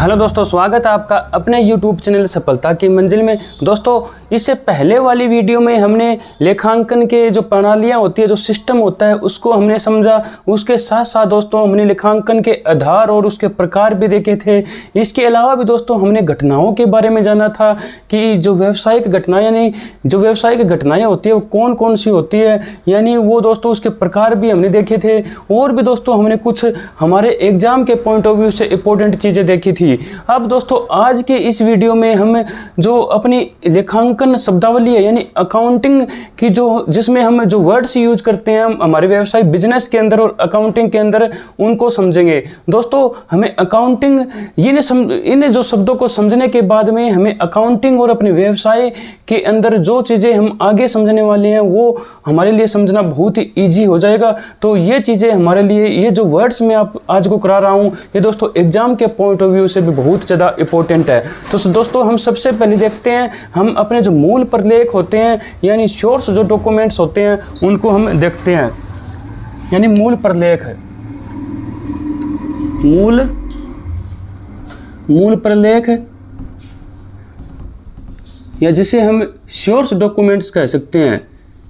Hello दोस्तों, स्वागत है आपका अपने YouTube चैनल सफलता की मंजिल में। दोस्तों, इससे पहले वाली वीडियो में हमने लेखांकन के जो प्रणालियाँ होती है, जो सिस्टम होता है, उसको हमने समझा। उसके साथ साथ दोस्तों हमने लेखांकन के आधार और उसके प्रकार भी देखे थे। इसके अलावा भी दोस्तों हमने घटनाओं के बारे में जाना था कि जो व्यावसायिक घटनाएँ यानी जो व्यावसायिक घटनाएँ होती है वो कौन कौन सी होती है, यानी वो दोस्तों उसके प्रकार भी हमने देखे थे। और भी दोस्तों हमने कुछ हमारे एग्जाम के पॉइंट ऑफ व्यू से इंपॉर्टेंट चीज़ें देखी थी। अब दोस्तों आज के इस वीडियो में हम जो अपनी लेखांकन शब्दावली है यानी अकाउंटिंग की जिसमें हम जो वर्ड्स यूज करते हैं हम हमारे व्यवसाय बिजनेस के अंदर और अकाउंटिंग के अंदर उनको समझेंगे। दोस्तों हमें अकाउंटिंग इन जो शब्दों को समझने के बाद में हमें अकाउंटिंग और अपने व्यवसाय के अंदर जो चीज़ें हम आगे समझने वाले हैं वो हमारे लिए समझना बहुत ही ईजी हो जाएगा। तो ये चीज़ें हमारे लिए, ये जो वर्ड्स मैं आप आज को करा रहा हूँ, ये दोस्तों एग्जाम के पॉइंट ऑफ व्यू से भी बहुत ज़्यादा इंपॉर्टेंट है। तो दोस्तों हम सबसे पहले देखते हैं, हम अपने जो मूल प्रलेख होते हैं यानी सोर्स जो डॉक्यूमेंट्स होते हैं उनको हम देखते हैं। यानी मूल प्रलेख है, मूल प्रलेख या जिसे हम सोर्स डॉक्यूमेंट्स कह सकते हैं,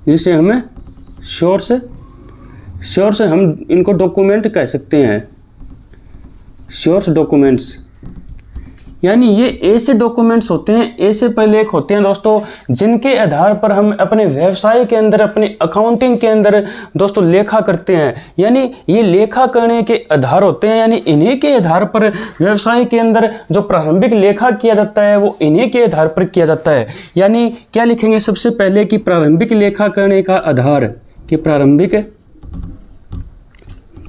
जिसे हमें सोर्स हम इनको डॉक्यूमेंट कह सकते हैं। सोर्स डॉक्यूमेंट्स यानी ये ऐसे डॉक्यूमेंट्स होते हैं, ऐसे प्रलेख होते हैं दोस्तों जिनके आधार पर हम अपने व्यवसाय के अंदर, अपने अकाउंटिंग के अंदर दोस्तों लेखा करते हैं। यानी ये लेखा करने के आधार होते हैं, यानी इन्हीं के आधार पर व्यवसाय के अंदर जो प्रारंभिक लेखा किया जाता है वो इन्हीं के आधार पर किया जाता है। यानी क्या लिखेंगे सबसे पहले कि प्रारंभिक लेखा करने का आधार, कि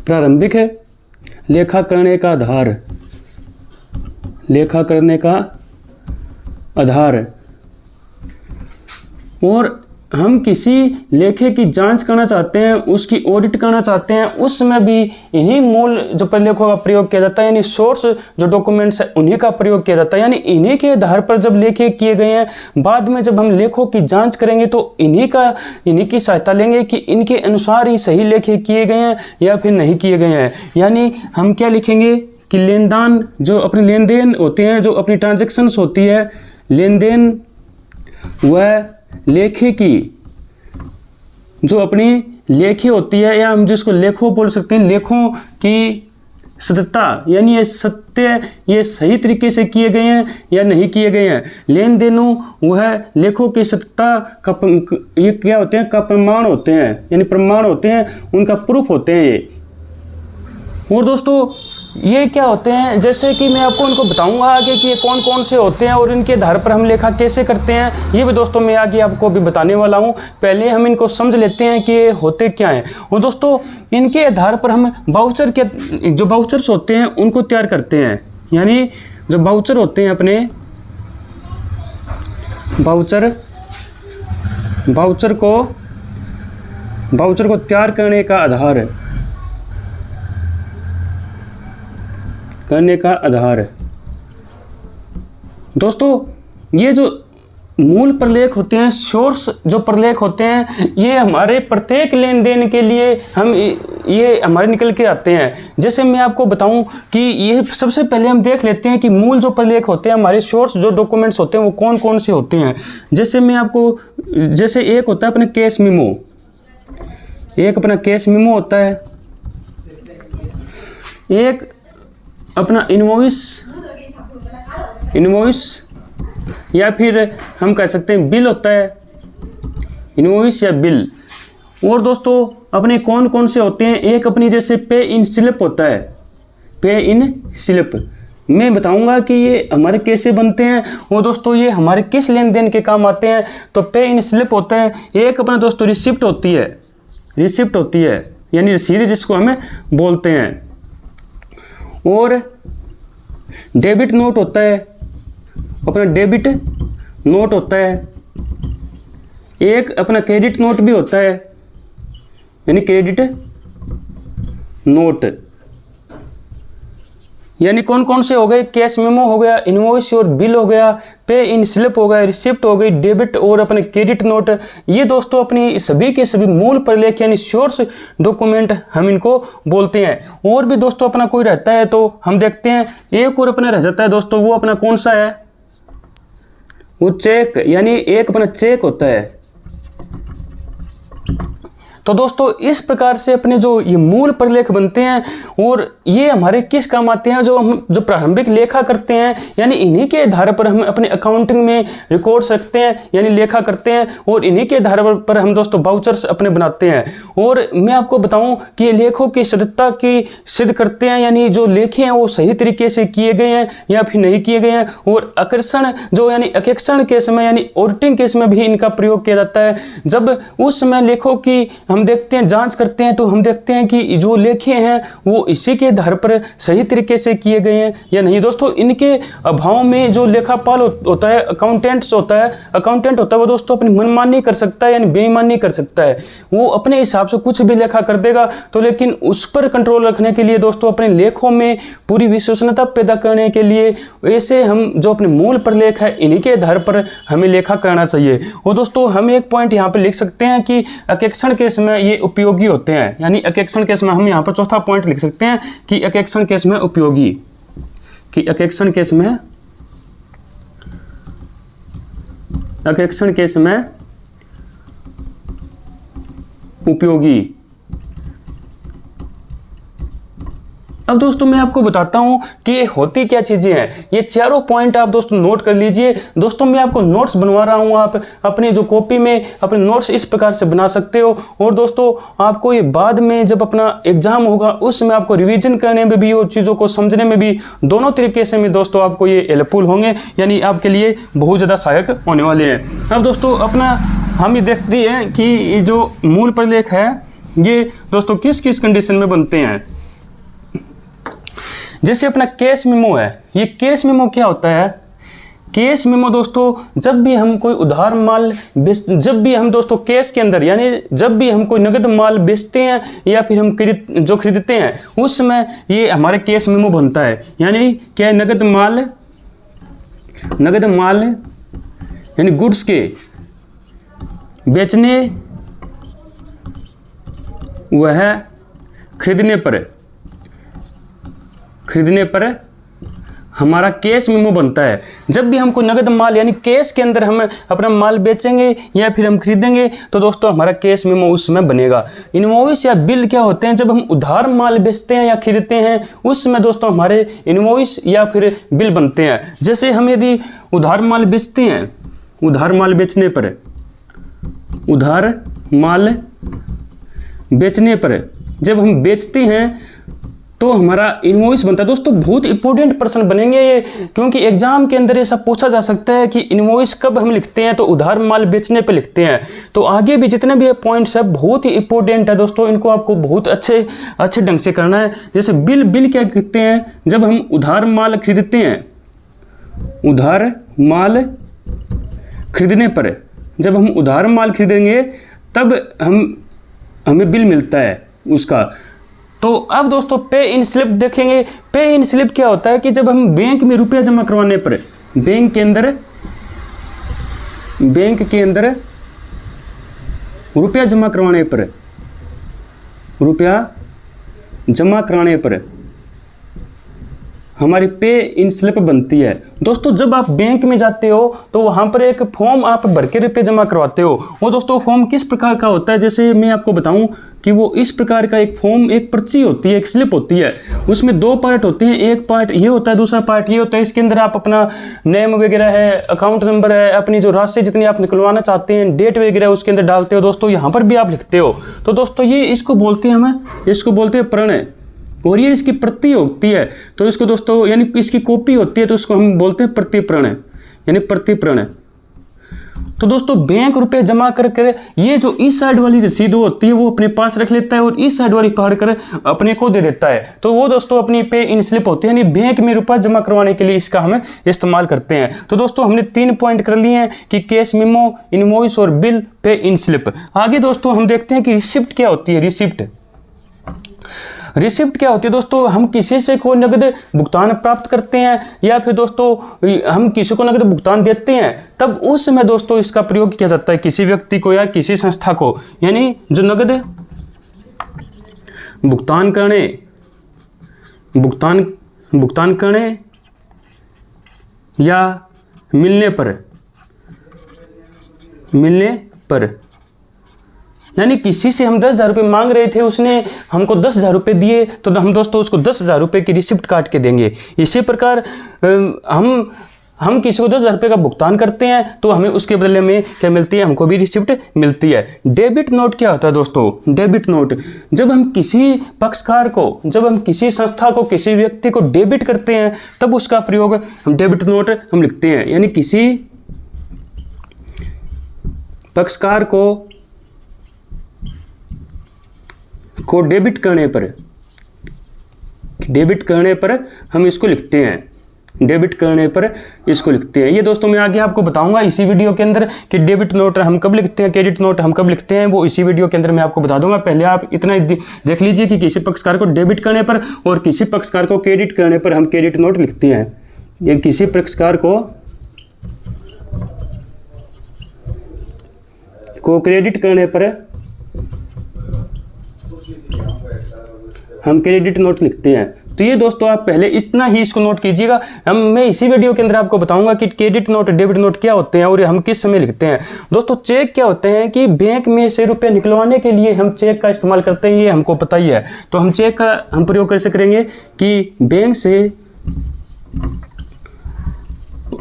प्रारंभिक लेखा करने का आधार, लेखा करने का आधार। और हम किसी लेखे की जांच करना चाहते हैं, उसकी ऑडिट करना चाहते हैं, उस समय भी इन्हीं मूल जो प्रलेखों का प्रयोग किया जाता है, यानी सोर्स जो डॉक्यूमेंट्स है उन्हीं का प्रयोग किया जाता है। यानी इन्हीं के आधार पर जब लेखे किए गए हैं, बाद में जब हम लेखों की जांच करेंगे तो इन्हीं की सहायता लेंगे कि इनके अनुसार ही सही लेखे किए गए हैं या फिर नहीं किए गए हैं। यानी हम क्या लिखेंगे कि लेनदान, जो अपने लेन देन होते हैं, जो अपनी ट्रांजैक्शंस होती है, लेन देन व लेखे की जो अपनी लेखे होती है, या हम जिसको लेखों बोल सकते हैं, लेखों की सत्यता, यानी ये सत्य, ये सही तरीके से किए गए हैं या नहीं किए गए हैं। लेन देनों वह लेखों की सत्यता का ये क्या होते हैं, का प्रमाण होते हैं, यानी प्रमाण होते हैं, उनका प्रूफ होते हैं ये। और दोस्तों ये क्या होते हैं, जैसे कि मैं आपको इनको बताऊंगा आगे कि ये कौन कौन से होते हैं और इनके आधार पर हम लेखा कैसे करते हैं, ये भी दोस्तों मैं आगे आपको भी बताने वाला हूं। पहले हम इनको समझ लेते हैं कि ये होते क्या हैं। और दोस्तों इनके आधार पर हम बाउचर के जो बाउचर्स होते हैं उनको तैयार करते हैं। यानी जो बाउचर होते हैं अपने बाउचर को तैयार करने का आधार दोस्तों ये जो मूल प्रलेख होते हैं, सोर्स जो प्रलेख होते हैं, ये हमारे प्रत्येक लेन देन के लिए ये हमारे निकल के आते हैं। जैसे मैं आपको बताऊं कि ये सबसे पहले हम देख लेते हैं कि मूल जो प्रलेख होते हैं, हमारे सोर्स जो डॉक्यूमेंट्स होते हैं वो कौन कौन से होते हैं। जैसे मैं आपको, जैसे एक होता है अपना केस मीमो, एक अपना केस मीमो होता है, एक अपना इनवॉइस या फिर हम कह सकते हैं बिल होता है, इनवॉइस या बिल। और दोस्तों अपने कौन कौन से होते हैं, एक अपनी जैसे पे इन स्लिप होता है, पे इन स्लिप मैं बताऊंगा कि ये हमारे कैसे बनते हैं और दोस्तों ये हमारे किस लेन देन के काम आते हैं। तो पे इन स्लिप होता है, एक अपना दोस्तों रिसिप्ट होती है यानी रसीद जिसको हमें बोलते हैं। और डेबिट नोट होता है, अपना डेबिट नोट होता है, एक अपना क्रेडिट नोट भी होता है, यानी क्रेडिट नोट। यानी कौन कौन से हो गए, कैश मेमो हो गया, इनवॉइस और बिल हो गया, पे इन स्लिप हो गया, रिसिप्ट हो गई, डेबिट और अपने क्रेडिट नोट। ये दोस्तों अपनी सभी के सभी मूल प्रलेख यानी सोर्स डॉक्यूमेंट हम इनको बोलते हैं। और भी दोस्तों अपना कोई रहता है तो हम देखते हैं, एक और अपना रह जाता है दोस्तों, वो अपना कौन सा है, वो चेक, यानी एक अपना चेक होता है। तो दोस्तों इस प्रकार से अपने जो ये मूल प्रलेख बनते हैं और ये हमारे किस काम आते हैं, जो प्रारंभिक लेखा करते हैं, यानी इन्हीं के आधार पर हम अपने अकाउंटिंग में रिकॉर्ड्स रखते हैं, यानी लेखा करते हैं, और इन्हीं के आधार पर हम दोस्तों वाउचर्स अपने बनाते हैं। और मैं आपको बताऊं कि ये लेखों की सत्यता की सिद्ध करते हैं, यानी जो लेखे हैं वो सही तरीके से किए गए हैं या फिर नहीं किए गए हैं। और आकर्षण जो यानी अकेक्षण के समय यानी ऑडिटिंग के समय भी इनका प्रयोग किया जाता है। जब उस समय लेखों की हम देखते हैं, जांच करते हैं, तो हम देखते हैं कि जो लेखे हैं वो इसी के आधार पर सही तरीके से किए गए हैं या नहीं। दोस्तों इनके अभाव में जो लेखापाल होता है, अकाउंटेंट होता है वो दोस्तों अपनी मनमानी कर सकता है, यानी बेईमानी कर सकता है। वो अपने हिसाब से कुछ भी लेखा कर देगा। तो लेकिन उस पर कंट्रोल रखने के लिए दोस्तों अपने लेखों में पूरी विश्वसनीयता पैदा करने के लिए ऐसे हम जो अपने मूल प्रलेख है इन्हीं के आधार पर हमें लेखा करना चाहिए। और दोस्तों हम एक पॉइंट यहाँ पर लिख सकते हैं कि अकेक्षण के समय ये उपयोगी होते हैं, यानी अकेक्षण केस में हम यहाँ पर चौथा पॉइंट लिख सकते हैं कि अकेक्षण केस में उपयोगी, कि अकेक्षण केस में उपयोगी। अब दोस्तों मैं आपको बताता हूं कि ये होती क्या चीजें हैं। ये चारों पॉइंट आप दोस्तों नोट कर लीजिए। दोस्तों मैं आपको नोट्स बनवा रहा हूं, आप अपनी जो कॉपी में अपने नोट्स इस प्रकार से बना सकते हो। और दोस्तों आपको ये बाद में जब अपना एग्जाम होगा उसमें आपको रिवीजन करने में भी और चीज़ों को समझने में भी दोनों तरीके से में दोस्तों आपको ये हेल्पफुल होंगे, यानी आपके लिए बहुत ज़्यादा सहायक होने वाले हैं। अब दोस्तों अपना हम ये देखते हैं कि ये जो मूल प्रलेख है ये दोस्तों किस किस कंडीशन में बनते हैं। जैसे अपना कैश मेमो है, ये कैश मेमो क्या होता है, कैश मेमो दोस्तों जब भी हम कोई उधार माल जब भी हम दोस्तों कैश के अंदर यानी जब भी हम कोई नगद माल बेचते हैं या फिर हम खरीदते हैं उस समय ये हमारे कैश मेमो बनता है। यानी क्या है, नगद माल यानी गुड्स के बेचने वह खरीदने पर हमारा कैश मेमो बनता है। जब भी हमको नगद माल यानी कैश के अंदर हम अपना माल बेचेंगे या फिर हम खरीदेंगे तो दोस्तों हमारा कैश मेमो उस समय बनेगा। इनवॉइस या बिल क्या होते हैं, जब हम उधार माल बेचते हैं या खरीदते हैं उस समय दोस्तों हमारे इनवॉइस या फिर बिल बनते हैं। जैसे हम यदि उधार माल बेचते हैं, उधार माल बेचने पर जब हम बेचते हैं तो हमारा इनवॉइस बनता है। दोस्तों बहुत इंपॉर्टेंट प्रश्न बनेंगे ये, क्योंकि एग्जाम के अंदर ऐसा पूछा जा सकता है कि इनवॉइस कब हम लिखते हैं, तो उधार माल बेचने पे लिखते हैं। तो आगे भी जितने भी पॉइंट्स है बहुत ही इंपॉर्टेंट है दोस्तों, इनको आपको बहुत अच्छे ढंग से करना है। जैसे बिल क्या कहते हैं, जब हम उधार माल खरीदते हैं, उधार माल खरीदने पर जब हम उधार माल खरीदेंगे तब हमें बिल मिलता है उसका। तो अब दोस्तों पे इन स्लिप देखेंगे। पे इन स्लिप क्या होता है कि जब हम बैंक में रुपया जमा करवाने पर बैंक के अंदर रुपया जमा कराने पर हमारी पे इन स्लिप बनती है। दोस्तों जब आप बैंक में जाते हो तो वहाँ पर एक फॉर्म आप भर के रुपये जमा करवाते हो। वो दोस्तों फॉर्म किस प्रकार का होता है, जैसे मैं आपको बताऊं कि वो इस प्रकार का एक फॉर्म, एक पर्ची होती है, एक स्लिप होती है। उसमें दो पार्ट होते हैं, एक पार्ट ये होता है, दूसरा पार्ट ये होता है। इसके अंदर आप अपना नेम वगैरह है, अकाउंट नंबर है, अपनी जो राशि जितनी आप निकलवाना चाहते हैं, डेट वगैरह उसके अंदर डालते हो। दोस्तों यहाँ पर भी आप लिखते हो। तो दोस्तों ये इसको बोलते हैं प्रणय, और ये इसकी प्रति होती है। तो इसको दोस्तों यानी इसकी कॉपी होती है, तो इसको हम बोलते हैं प्रतिप्रण, यानी प्रतिप्रण। तो दोस्तों बैंक रुपए जमा करके ये जो इस साइड वाली रसीद होती है वो अपने पास रख लेता है और इस साइड वाली फाड़ कर अपने को दे देता है। तो वो दोस्तों अपनी पे इन स्लिप होती है, यानी बैंक में रुपया जमा करवाने के लिए इसका हम इस्तेमाल करते हैं। तो दोस्तों हमने 3 पॉइंट कर लिए हैं कि कैश मेमो, इनवॉइस और बिल, पे इन स्लिप। आगे दोस्तों हम देखते हैं कि रिसिप्ट क्या होती है। रिसिप्ट क्या होती है दोस्तों, हम किसी से कोई नगद भुगतान प्राप्त करते हैं या फिर दोस्तों हम किसी को नगद भुगतान देते हैं, तब उस समय दोस्तों इसका प्रयोग किया जाता है किसी व्यक्ति को या किसी संस्था को। यानी जो नगद भुगतान करने या मिलने पर यानी किसी से हम 10,000 रुपये मांग रहे थे, उसने हमको 10,000 रुपये दिए, तो हम दोस्तों उसको 10,000 रुपये की रिसिप्ट काट के देंगे। इसी प्रकार हम किसी को 10,000 रुपये का भुगतान करते हैं तो हमें उसके बदले में क्या मिलती है, हमको भी रिसिप्ट मिलती है। डेबिट नोट क्या होता है दोस्तों, डेबिट नोट जब हम किसी पक्षकार को, जब हम किसी संस्था को, किसी व्यक्ति को डेबिट करते हैं तब उसका प्रयोग हम डेबिट नोट हम लिखते हैं। यानी किसी पक्षकार को डेबिट करने पर हम इसको लिखते हैं, डेबिट करने पर इसको लिखते हैं। ये दोस्तों मैं आगे आपको बताऊंगा इसी वीडियो के अंदर कि डेबिट नोट हम कब लिखते हैं, क्रेडिट नोट हम कब लिखते हैं, वो इसी वीडियो के अंदर मैं आपको बता दूंगा। पहले आप इतना देख लीजिए कि किसी पक्षकार को डेबिट करने पर और किसी पक्षकार को क्रेडिट करने पर हम क्रेडिट नोट लिखते हैं। ये किसी पक्षकार को क्रेडिट करने पर हम क्रेडिट नोट लिखते हैं। तो ये दोस्तों आप पहले इतना ही इसको नोट कीजिएगा। मैं इसी वीडियो के अंदर आपको बताऊंगा कि क्रेडिट नोट, डेबिट नोट क्या होते हैं और हम किस समय लिखते हैं। दोस्तों चेक क्या होते हैं कि बैंक में से रुपए निकलवाने के लिए हम चेक का इस्तेमाल करते हैं, ये हमको पता ही है। तो हम चेक का हम प्रयोग कैसे करेंगे कि बैंक से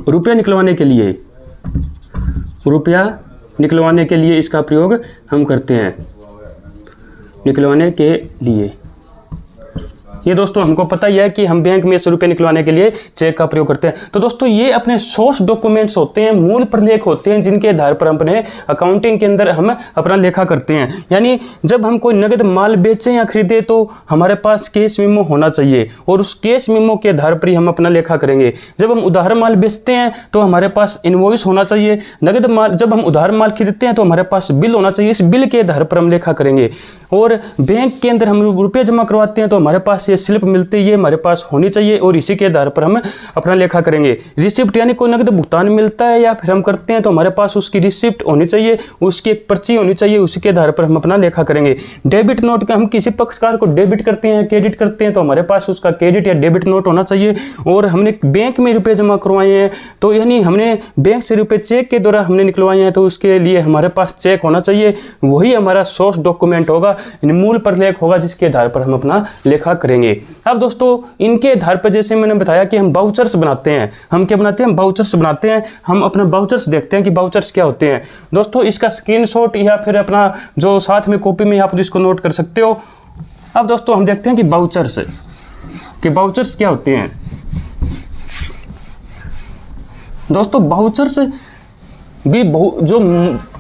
रुपया निकलवाने के लिए इसका प्रयोग हम करते हैं, निकलवाने के लिए। ये दोस्तों हमको पता ही है कि हम बैंक में से रुपये निकलवाने के लिए चेक का प्रयोग करते हैं। तो दोस्तों ये अपने सोर्स डॉक्यूमेंट्स होते हैं, मूल प्रलेख होते हैं, जिनके आधार पर हम अपने अकाउंटिंग के अंदर हम अपना लेखा करते हैं। यानी जब हम कोई नगद माल बेचें या खरीदें तो हमारे पास कैश मेमो होना चाहिए और उस कैश मेमो के आधार पर ही हम अपना लेखा करेंगे। जब हम उधार माल बेचते हैं तो हमारे पास इनवॉइस होना चाहिए। नगद माल, जब हम उधार माल खरीदते हैं तो हमारे पास बिल होना चाहिए, इस बिल के आधार पर हम लेखा करेंगे। और बैंक के अंदर हम रुपये जमा करवाते हैं तो हमारे पास ये स्लिप मिलती है, ये हमारे पास होनी चाहिए और इसी के आधार पर हम अपना लेखा करेंगे। रिसिप्ट यानी कोई नगद भुगतान मिलता है या फिर हम करते हैं तो हमारे पास उसकी रिसिप्ट होनी चाहिए, उसकी एक पर्ची होनी चाहिए, उसी के आधार पर हम अपना लेखा करेंगे। डेबिट नोट का हम किसी पक्षकार को डेबिट करते हैं, क्रेडिट करते हैं तो हमारे पास उसका क्रेडिट या डेबिट नोट होना चाहिए। और हमने बैंक में रुपये जमा करवाए हैं तो यानी हमने बैंक से रुपये चेक के द्वारा हमने निकलवाए हैं तो उसके लिए हमारे पास चेक होना चाहिए, वही हमारा सोर्स डॉक्यूमेंट होगा, मूल प्रलेख होगा, जिसके आधार पर हम अपना लेखा करेंगे। अब दोस्तों इनके आधार पर जैसे मैंने बताया कि हम बाउचर्स बनाते हैं। हम क्या बनाते हैं, बाउचर्स बनाते हैं। हम अपना बाउचर्स देखते हैं कि बाउचर्स क्या होते हैं। दोस्तों इसका स्क्रीनशॉट या फिर अपना जो साथ में कॉपी में आप इसको नोट कर सकते हो। अब दोस्तों हम देखते हैं कि बाउचर्स क्या होते हैं। दोस्तों बाउचर्स भी जो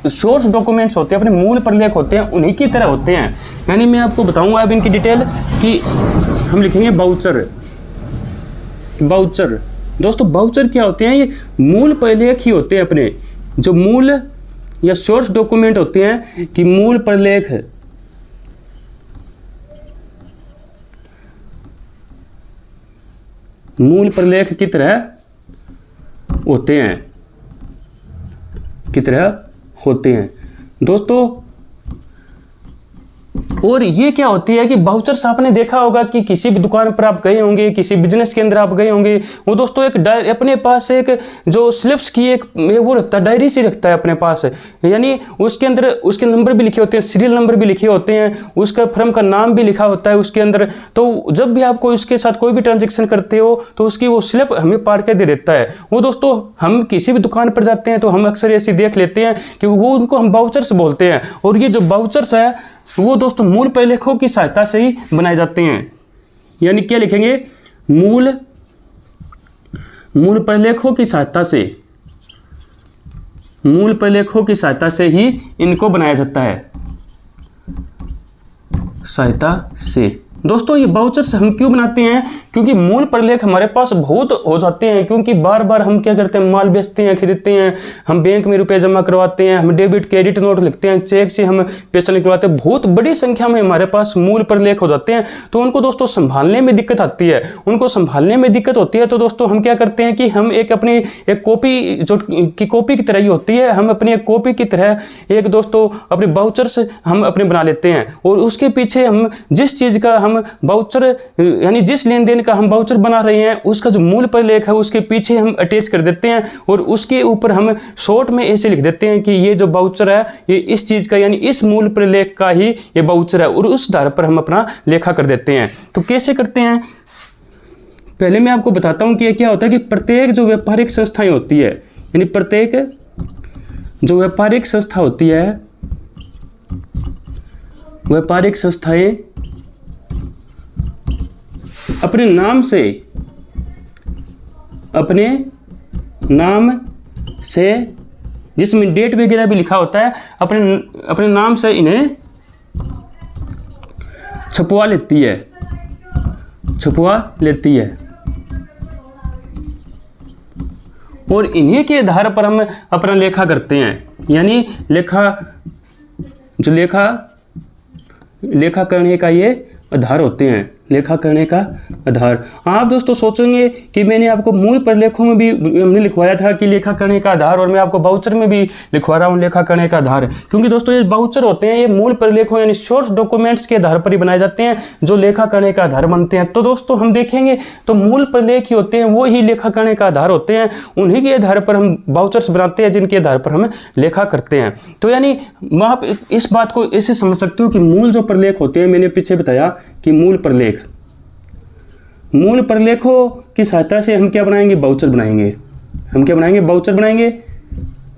सोर्स डॉक्यूमेंट्स होते हैं, अपने मूल प्रलेख होते हैं, उन्हीं की तरह होते हैं। यानी मैं आपको बताऊंगा अब इनकी डिटेल कि हम लिखेंगे बाउचर। दोस्तों बाउचर क्या होते हैं, ये मूल प्रलेख ही होते हैं अपने, जो मूल या सोर्स डॉक्यूमेंट होते हैं कि मूल प्रलेख की तरह होते हैं दोस्तों। और ये क्या होती है कि बाउचर्स आपने देखा होगा कि किसी भी दुकान पर आप गए होंगे, किसी बिजनेस के अंदर आप गए होंगे, वो दोस्तों एक अपने पास एक जो स्लिप्स की एक वो रखता है, डायरी सी रखता है अपने पास। यानी उसके अंदर उसके नंबर भी लिखे होते हैं, सीरियल नंबर भी लिखे होते हैं, उसका फर्म का नाम भी लिखा होता है उसके अंदर। तो जब भी आपको उसके साथ कोई भी ट्रांजेक्शन करते हो तो उसकी वो स्लिप हमें पार के दे देता है। वो दोस्तों हम किसी भी दुकान पर जाते हैं तो हम अक्सर ऐसे देख लेते हैं कि वो उनको हम बाउचर्स बोलते हैं। और ये जो बाउचर्स है वो दोस्तों मूल प्रलेखों की सहायता से ही बनाए जाते हैं। यानी क्या लिखेंगे, मूल प्रलेखों की सहायता से ही इनको बनाया जाता है, सहायता से दोस्तों ये बाउचर्स हम क्यों बनाते हैं, क्योंकि मूल प्रलेख हमारे पास बहुत हो जाते हैं, क्योंकि बार बार हम क्या करते हैं, माल बेचते हैं, खरीदते हैं, हम बैंक में रुपए जमा करवाते हैं, हम डेबिट क्रेडिट नोट लिखते हैं, चेक से हम पैसा निकलवाते हैं, बहुत बड़ी संख्या में हमारे पास मूल प्रलेख हो जाते हैं। तो उनको दोस्तों संभालने में दिक्कत आती है, उनको संभालने में दिक्कत होती है। तो दोस्तों हम क्या करते हैं कि हम अपनी एक कॉपी जो की कॉपी की तरह ही होती है, हम अपनी एक कॉपी की तरह एक दोस्तों अपने बाउचर्स हम अपने बना लेते हैं, और उसके पीछे हम जिस चीज़ का हम बाउचर यानी जिस लेन देन का हम बाउचर बना रहे हैं उसका जो मूल प्रलेख है उसके पीछे हम अटैच कर देते हैं, और उसके ऊपर हम शॉर्ट में ऐसे लिख देते हैं कि ये जो बाउचर है ये इस चीज़ का यानी इस मूल प्रलेख का ही ये बाउचर है, और उस आधार पर हम अपना लेखा कर देते हैं। तो कैसे करते हैं, पहले मैं आपको बताता हूं कि ये क्या होता है कि प्रत्येक जो व्यापारिक संस्थाएं होती है, यानी प्रत्येक जो व्यापारिक संस्था होती है, व्यापारिक संस्थाएं अपने नाम से जिसमें डेट वगैरह भी लिखा होता है, अपने नाम से इन्हें छपवा लेती है, और इन्हीं के आधार पर हम अपना लेखा करते हैं। यानी लेखा करने का ये आधार होते हैं, लेखा करने का आधार। आप दोस्तों सोचेंगे कि मैंने आपको मूल प्रलेखों में भी हमने लिखवाया था कि लेखा करने का आधार, और मैं आपको बाउचर में भी लिखवा रहा हूँ लेखा करने का आधार, क्योंकि दोस्तों ये बाउचर होते हैं ये मूल प्रलेखों यानी सोर्स डॉक्यूमेंट्स के आधार पर ही बनाए जाते हैं जो लेखा करने का आधार बनते हैं। तो दोस्तों हम देखेंगे तो मूल प्रलेख ही होते हैं वो ही लेखा करने का आधार होते हैं, उन्हीं के आधार पर हम बाउचर्स बनाते हैं जिनके आधार पर हम लेखा करते हैं। तो यानी आप इस बात को ऐसे समझ सकते हो कि मूल जो प्रलेख होते हैं, मैंने पीछे बताया कि मूल प्रलेखों की सहायता से हम क्या बनाएंगे, बाउचर बनाएंगे। हम क्या बनाएंगे, बाउचर बनाएंगे,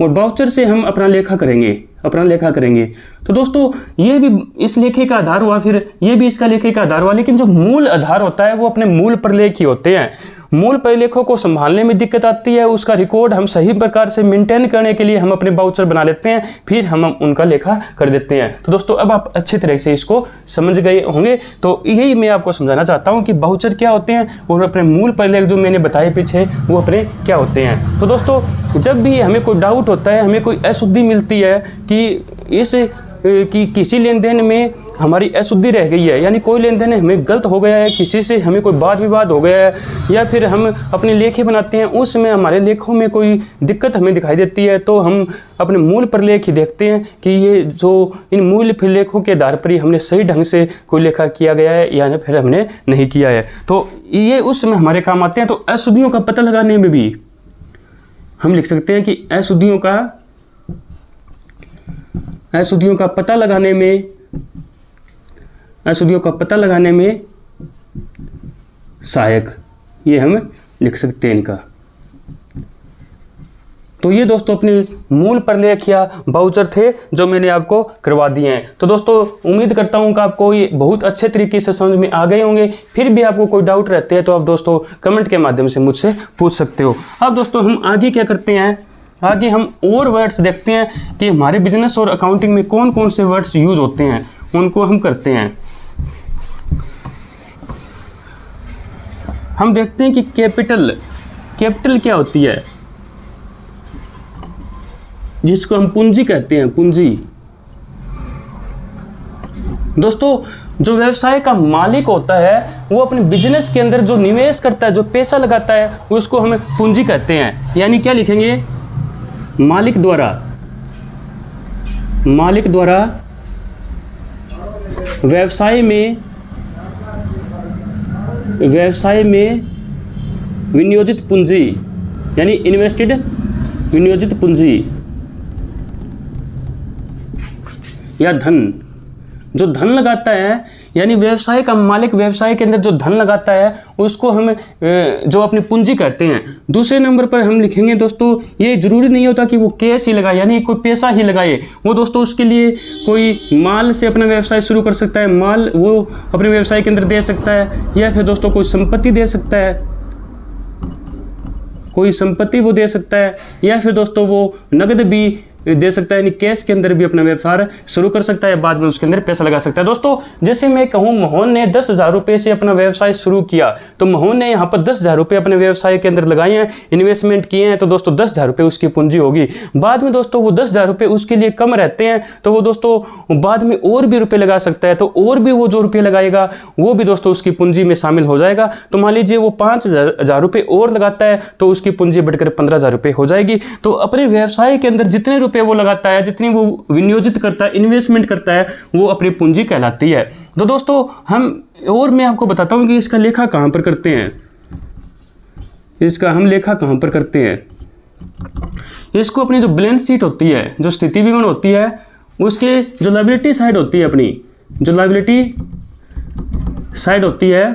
और बाउचर से हम अपना लेखा करेंगे। तो दोस्तों ये भी इस लेखे का आधार हुआ, फिर ये भी इसका लेखे का आधार हुआ, लेकिन जो मूल आधार होता है वो अपने मूल प्रलेख ही होते हैं। मूल प्रलेखों को संभालने में दिक्कत आती है, उसका रिकॉर्ड हम सही प्रकार से मेंटेन करने के लिए हम अपने बाउचर बना लेते हैं, फिर हम उनका लेखा कर देते हैं। तो दोस्तों अब आप अच्छी तरह से इसको समझ गए होंगे। तो यही मैं आपको समझाना चाहता हूं कि बाउचर क्या होते हैं और अपने मूल प्रलेख जो मैंने बताए पीछे वो अपने क्या होते हैं। तो दोस्तों जब भी हमें कोई डाउट होता है, हमें कोई अशुद्धि मिलती है कि किसी लेन देन में हमारी अशुद्धि रह गई है, यानी कोई लेन देन हमें गलत हो गया है, किसी से हमें कोई वाद विवाद हो गया है, या फिर हम अपने लेखे बनाते हैं उसमें हमारे लेखों में कोई दिक्कत हमें दिखाई देती है, तो हम अपने मूल प्रलेख ही देखते हैं कि ये जो इन मूल प्रलेखों के आधार पर ही हमने सही ढंग से कोई लेखा किया गया है या फिर हमने नहीं किया है, तो ये उस समय हमारे काम आते हैं। तो अशुद्धियों का पता लगाने में भी हम लिख सकते हैं कि अशुद्धियों का पता लगाने में सहायक, ये हम लिख सकते हैं इनका। तो ये दोस्तों अपने मूल प्रलेख या बाउचर थे जो मैंने आपको करवा दिए हैं। तो दोस्तों उम्मीद करता हूँ कि आपको ये बहुत अच्छे तरीके से समझ में आ गए होंगे। फिर भी आपको कोई डाउट रहते हैं तो आप दोस्तों कमेंट के माध्यम से मुझसे पूछ सकते हो। अब दोस्तों हम आगे क्या करते हैं, आगे हम और वर्ड्स देखते हैं कि हमारे बिजनेस और अकाउंटिंग में कौन कौन से वर्ड्स यूज होते हैं, उनको हम करते हैं। हम देखते हैं कि कैपिटल क्या होती है, जिसको हम पूंजी कहते हैं, पूंजी। दोस्तों जो व्यवसाय का मालिक होता है वो अपने बिजनेस के अंदर जो निवेश करता है, जो पैसा लगाता है, उसको हम पूंजी कहते हैं। यानी क्या लिखेंगे, मालिक द्वारा व्यवसाय में विनियोजित पूंजी, यानी विनियोजित पूंजी या धन, जो धन लगाता है, यानी व्यवसाय का मालिक व्यवसाय के अंदर जो धन लगाता है उसको हम जो अपनी पूंजी कहते हैं। दूसरे नंबर पर हम लिखेंगे दोस्तों, ये जरूरी नहीं होता कि वो कैश ही लगाए, यानी कोई पैसा ही लगाए, वो दोस्तों उसके लिए कोई माल से अपना व्यवसाय शुरू कर सकता है, माल वो अपने व्यवसाय के अंदर दे सकता है, या फिर दोस्तों कोई संपत्ति दे सकता है, कोई संपत्ति वो दे सकता है, या फिर दोस्तों वो नगद भी दे सकता है, यानी कैश के अंदर भी अपना व्यापार शुरू कर सकता है, बाद में उसके अंदर पैसा लगा सकता है। दोस्तों जैसे मैं कहूँ मोहन ने 10,000 रुपये से अपना व्यवसाय शुरू किया, तो मोहन ने यहाँ पर 10,000 रुपये अपने व्यवसाय के अंदर लगाए हैं, इन्वेस्टमेंट किए हैं, तो दोस्तों 10,000 रुपये उसकी पूंजी होगी। बाद में दोस्तों वो 10,000 रुपये उसके लिए कम रहते हैं, तो वो दोस्तों बाद में और भी रुपये लगा सकता है, तो और भी वो जो रुपये लगाएगा वो भी दोस्तों उसकी पूंजी में शामिल हो जाएगा। तो मान लीजिए वो 5,000 रुपये और लगाता है तो उसकी पूंजी बढ़कर 15,000 रुपये हो जाएगी। तो अपने व्यवसाय के अंदर जितने रुपये वो लगाता है, जितनी वो विनियोजित करता है, इन्वेस्टमेंट करता है, वो अपनी पूंजी कहलाती है। तो दोस्तों मैं आपको बताता हूँ कि इसका लेखा कहाँ पर करते हैं, इसका हम लेखा कहाँ पर करते हैं। इसको अपनी जो बैलेंस शीट होती है, जो स्थिति विवरण होती है, उसके जो लायबिलिटी साइड होती है, अपनी जो लायबिलिटी साइड होती है,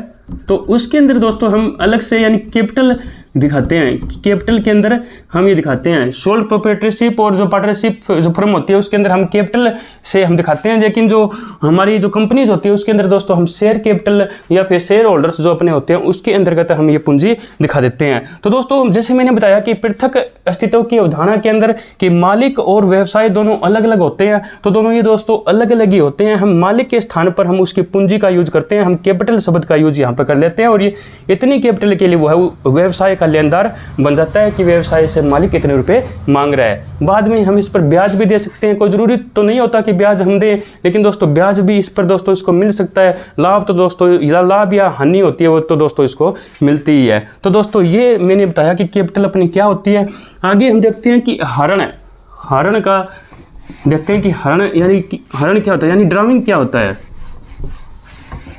तो उसके अंदर दोस्तों हम अलग से यानी कैपिटल दिखाते हैं। कैपिटल के अंदर हम ये दिखाते हैं सोल्ड प्रोप्राइटरशिप और जो पार्टनरशिप जो फर्म होती है उसके अंदर हम कैपिटल से हम दिखाते हैं। लेकिन जो हमारी जो कंपनीज होती है उसके अंदर दोस्तों हम शेयर कैपिटल या फिर शेयर होल्डर्स जो अपने होते हैं उसके अंतर्गत हम ये पूंजी दिखा देते हैं। तो दोस्तों जैसे मैंने बताया कि पृथक अस्तित्व की अवधारणा के अंदर कि मालिक और व्यवसाय दोनों अलग अलग होते हैं, तो दोनों ये दोस्तों अलग अलग ही होते हैं। हम मालिक के स्थान पर हम उसकी पूंजी का यूज करते हैं, हम कैपिटल शब्द का यूज यहाँ पर कर लेते हैं, और ये इतनी कैपिटल के लिए वो है व्यवसाय का लेनदार बन जाता है कि व्यवसाय से मालिक कितने रुपए मांग रहा है। बाद में हम इस पर ब्याज भी दे सकते हैं, कोई जरूरी तो नहीं होता कि ब्याज हम दें, लेकिन दोस्तों ब्याज भी इस पर दोस्तों इसको मिल सकता है। लाभ तो दोस्तों लाभ या हानि होती है वो तो दोस्तों इसको मिलती ही है। तो दोस्तों ये मैंने बताया कि कैपिटल अपनी क्या होती है। आगे हम देखते हैं कि हरण है, हरण का देखते हैं कि हरण यानी कि हरण क्या होता है, यानी ड्राइंग क्या होता है,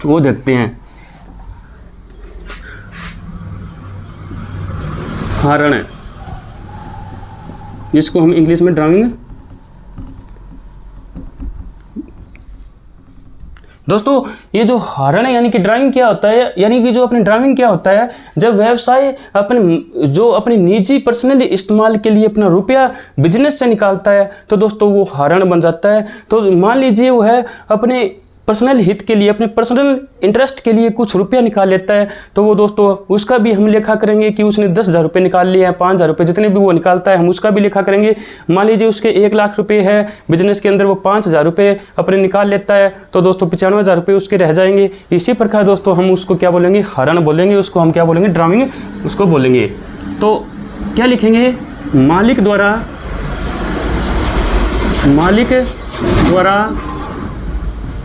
तो वो देखते हैं। हरण है, जिसको हम इंग्लिश में ड्राइंग, दोस्तों ये जो हरण है यानी कि ड्राइंग क्या होता है, यानी कि जो अपनी ड्राइंग क्या होता है, जब व्यवसाय अपने निजी पर्सनली इस्तेमाल के लिए अपना रुपया बिजनेस से निकालता है तो दोस्तों वो हरण बन जाता है। तो मान लीजिए वो है अपने पर्सनल हित के लिए, अपने पर्सनल इंटरेस्ट के लिए कुछ रुपया निकाल लेता है, तो वो दोस्तों उसका भी हम लेखा करेंगे कि उसने 10,000 रुपये निकाल लिए हैं, 5,000 रुपये जितने भी वो निकालता है हम उसका भी लेखा करेंगे। मान लीजिए उसके 1 लाख रुपये है बिजनेस के अंदर, वो 5,000 रुपये अपने निकाल लेता है, तो दोस्तों 95,000 रुपये उसके रह जाएंगे। इसी प्रकार दोस्तों हम उसको क्या बोलेंगे, हरण बोलेंगे, उसको हम क्या बोलेंगे, ड्राइंग उसको बोलेंगे। तो क्या लिखेंगे, मालिक द्वारा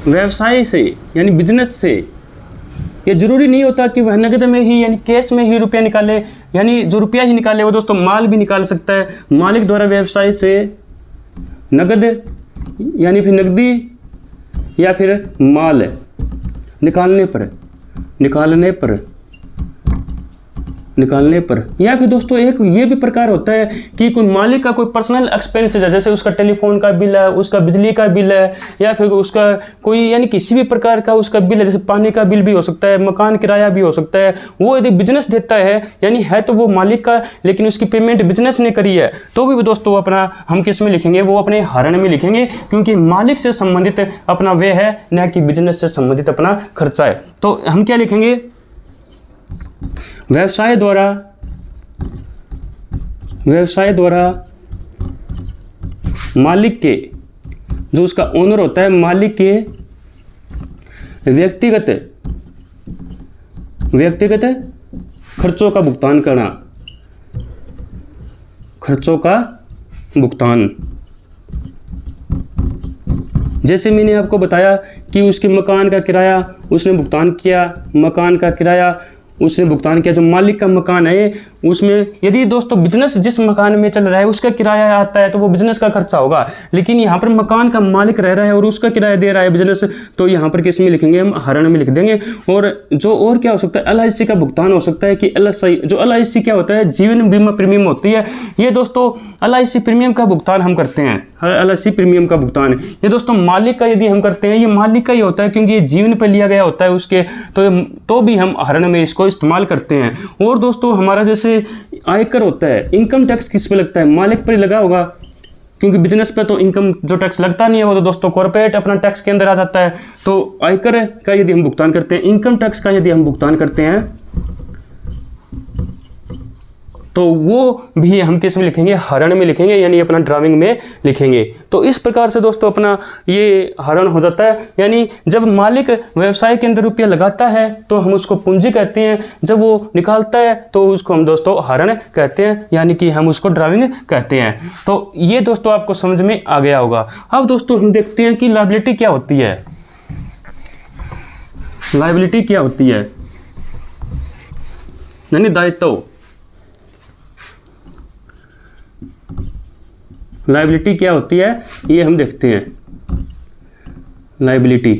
व्यवसाय से यानी बिजनेस से, ये जरूरी नहीं होता कि वह नगद में ही यानी कैश में ही रुपया निकाले, यानी जो रुपया ही निकाले वो दोस्तों माल भी निकाल सकता है। मालिक द्वारा व्यवसाय से नगद यानी फिर नगदी या फिर माल निकालने पर या फिर दोस्तों एक ये भी प्रकार होता है कि कोई मालिक का कोई पर्सनल एक्सपेंसेस है, जैसे उसका टेलीफोन का बिल है, उसका बिजली का बिल है, या फिर उसका कोई यानी किसी भी प्रकार का उसका बिल है, जैसे पानी का बिल भी हो सकता है, मकान किराया भी हो सकता है। वो यदि बिजनेस देता है यानी है तो वो मालिक का, लेकिन उसकी पेमेंट बिजनेस ने करी है, तो भी दोस्तों अपना हम किस में लिखेंगे, वो अपने हरण में लिखेंगे, क्योंकि मालिक से संबंधित अपना व्यय है, न कि बिजनेस से संबंधित अपना खर्चा है। तो हम क्या लिखेंगे, व्यवसाय द्वारा मालिक के, जो उसका ओनर होता है, मालिक के व्यक्तिगत खर्चों का भुगतान। जैसे मैंने आपको बताया कि उसके मकान का किराया उसने भुगतान किया, मकान का किराया उसने भुगतान किया, जो मालिक का मकान है उसमें यदि दोस्तों बिजनेस जिस मकान में चल रहा है उसका किराया आता है तो वो बिजनेस का खर्चा होगा, लेकिन यहाँ पर मकान का मालिक रह रहा है और उसका किराया दे रहा है बिजनेस, तो यहाँ पर किस में लिखेंगे, हम हरण में लिख देंगे। और क्या हो सकता है, LIC का भुगतान हो सकता है कि LIC क्या होता है, जीवन बीमा प्रीमियम होती है, ये दोस्तों LIC प्रीमियम का भुगतान हम करते हैं। LIC प्रीमियम का भुगतान ये दोस्तों मालिक का यदि हम करते हैं, ये मालिक का ही होता है क्योंकि ये जीवन पर लिया गया होता है उसके, तो भी हम हरण में इसको इस्तेमाल करते हैं। और दोस्तों हमारा जैसे आयकर होता है, इनकम टैक्स किस पे लगता है, मालिक पर ही लगा होगा, क्योंकि बिजनेस पे तो इनकम जो टैक्स लगता नहीं है वो तो दोस्तों कॉर्पोरेट अपना टैक्स के अंदर आ जाता है। तो आयकर का यदि हम भुगतान करते हैं, इनकम टैक्स का यदि हम भुगतान करते हैं, तो वो भी हम किस में लिखेंगे, हरण में लिखेंगे, यानी अपना ड्राइंग में लिखेंगे। तो इस प्रकार से दोस्तों अपना ये हरण हो जाता है। यानी जब मालिक व्यवसाय के अंदर रुपया लगाता है तो हम उसको पूंजी कहते हैं, जब वो निकालता है तो उसको हम दोस्तों हरण कहते हैं, यानी कि हम उसको ड्राइंग कहते हैं। तो ये दोस्तों आपको समझ में आ गया होगा। अब दोस्तों हम देखते हैं कि लायबिलिटी क्या होती है। लायबिलिटी क्या होती है, यानी दायित्व। लायबिलिटी क्या होती है ये हम देखते हैं। लायबिलिटी,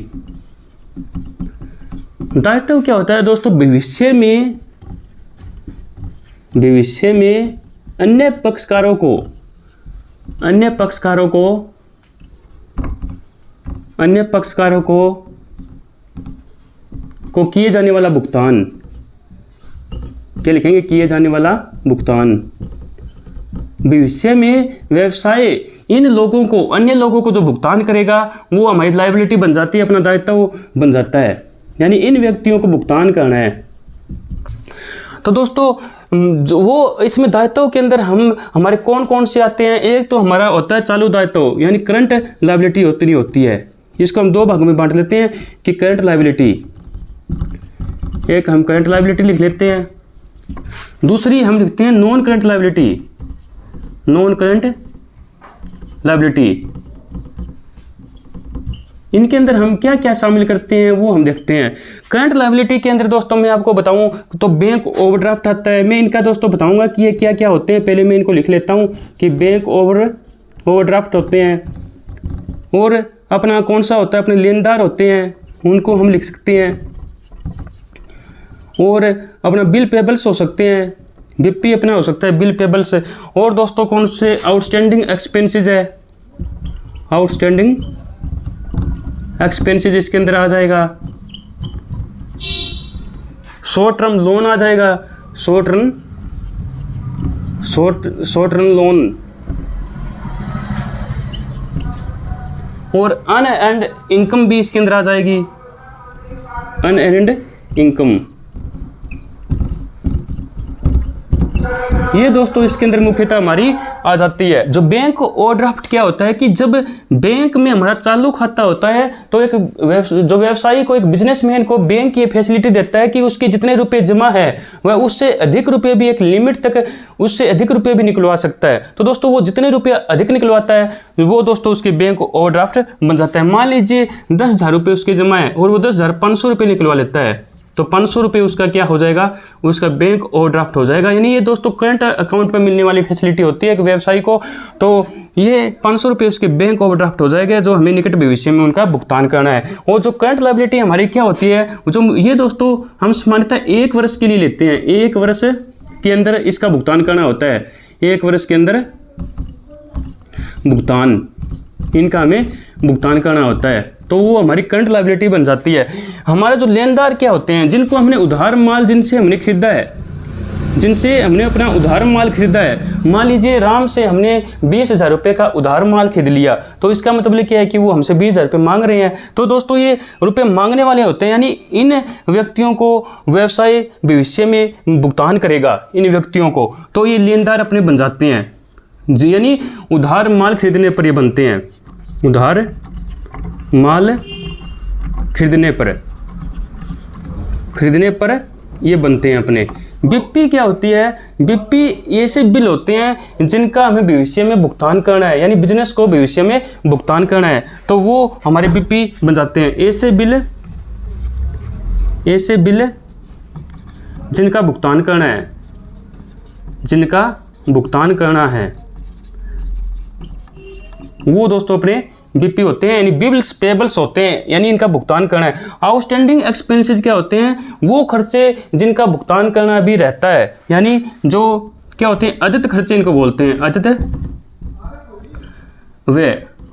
दायित्व क्या होता है दोस्तों, भविष्य में अन्य पक्षकारों को किए जाने वाला भुगतान, क्या लिखेंगे, किए जाने वाला भुगतान। भविष्य में व्यवसाय इन लोगों को, अन्य लोगों को जो भुगतान करेगा वो हमारी लायबिलिटी बन जाती है, अपना दायित्व बन जाता है, यानी इन व्यक्तियों को भुगतान करना है। तो दोस्तों जो वो इसमें दायित्व के अंदर हमारे कौन कौन से आते हैं, एक तो हमारा होता है चालू दायित्व, यानी करंट लायबिलिटी होती है। इसको हम दो भागों में बांट लेते हैं कि करंट लायबिलिटी, एक हम करंट लायबिलिटी लिख लेते हैं, दूसरी हम लिखते हैं नॉन करंट लायबिलिटी। इनके अंदर हम क्या क्या शामिल करते हैं वो हम देखते हैं। करंट लायबिलिटी के अंदर दोस्तों मैं आपको बताऊं तो बैंक ओवरड्राफ्ट आता है। मैं इनका दोस्तों बताऊंगा कि ये क्या क्या होते हैं। पहले मैं इनको लिख लेता हूं कि बैंक ओवरड्राफ्ट होते हैं, और अपना कौन सा होता है, अपने लेनदार होते हैं, उनको हम लिख सकते हैं, और अपना बिल पेबल्स हो सकते हैं, बीपी अपना हो सकता है बिल पेबल्स। और दोस्तों कौन से, आउटस्टैंडिंग एक्सपेंसेस है, आउटस्टैंडिंग एक्सपेंसेस इसके अंदर आ जाएगा, शॉर्ट टर्म लोन आ जाएगा, शॉर्ट रन लोन, और अनएर्न्ड इनकम भी इसके अंदर आ जाएगी, अनएर्न्ड इनकम। ये दोस्तों इसके अंदर मुख्यतः हमारी आ जाती है। जो बैंक ओवरड्राफ्ट क्या होता है कि जब बैंक में हमारा चालू खाता होता है तो एक जो व्यवसायी को, एक बिजनेसमैन को बैंक ये फैसिलिटी देता है कि उसके जितने रुपए जमा है वह उससे अधिक रुपए भी, एक लिमिट तक उससे अधिक रुपए भी निकलवा सकता है। तो दोस्तों वो जितने रुपए अधिक निकलवाता है वो दोस्तों उसके बैंक ओवरड्राफ्ट बन जाता है। मान लीजिए 10,000 रुपये उसके जमा है और वो 10,500 रुपये निकलवा लेता है, तो 500 रुपये उसका क्या हो जाएगा, उसका बैंक ओवरड्राफ्ट हो जाएगा। यानी ये दोस्तों करंट अकाउंट पर मिलने वाली फैसिलिटी होती है एक व्यवसायी को। तो ये 500 रुपये उसके बैंक ओवरड्राफ्ट हो जाएगा जो हमें निकट भविष्य में उनका भुगतान करना है। और जो करंट लायबिलिटी हमारी क्या होती है, जो ये दोस्तों हम सामान्यतः 1 वर्ष के लिए लेते हैं, 1 वर्ष के अंदर इसका भुगतान करना होता है, 1 वर्ष के अंदर भुगतान, इनका हमें भुगतान करना होता है, तो वो हमारी करंट लायबिलिटी बन जाती है। हमारे जो लेनदार क्या होते हैं, जिनको हमने उधार माल, जिनसे हमने खरीदा है, जिनसे हमने अपना उधार माल खरीदा है। मान लीजिए राम से हमने 20,000 रुपये का उधार माल खरीद लिया, तो इसका मतलब क्या है कि वो हमसे 20,000 रुपये मांग रहे हैं। तो दोस्तों ये रुपये मांगने वाले होते हैं, यानी इन व्यक्तियों को व्यवसाय भविष्य में भुगतान करेगा, इन व्यक्तियों को, तो ये लेनदार अपने बन जाते हैं, यानी उधार माल खरीदने पर ये बनते हैं, उधार माल खरीदने पर ये बनते हैं अपने। बीपी क्या होती है, बीपी ऐसे बिल होते हैं जिनका हमें भविष्य में भुगतान करना है, यानी बिजनेस को भविष्य में भुगतान करना है, तो वो हमारे बीपी बन जाते हैं। ऐसे बिल जिनका भुगतान करना है, वो दोस्तों अपने बीपी होते हैं, यानी बिल्स पेबल्स होते हैं, यानी इनका भुगतान करना है। आउटस्टैंडिंग एक्सपेंसेस क्या होते हैं, वो खर्चे जिनका भुगतान करना भी रहता है, यानी जो क्या होते हैं, अदित खर्चे इनको बोलते हैं,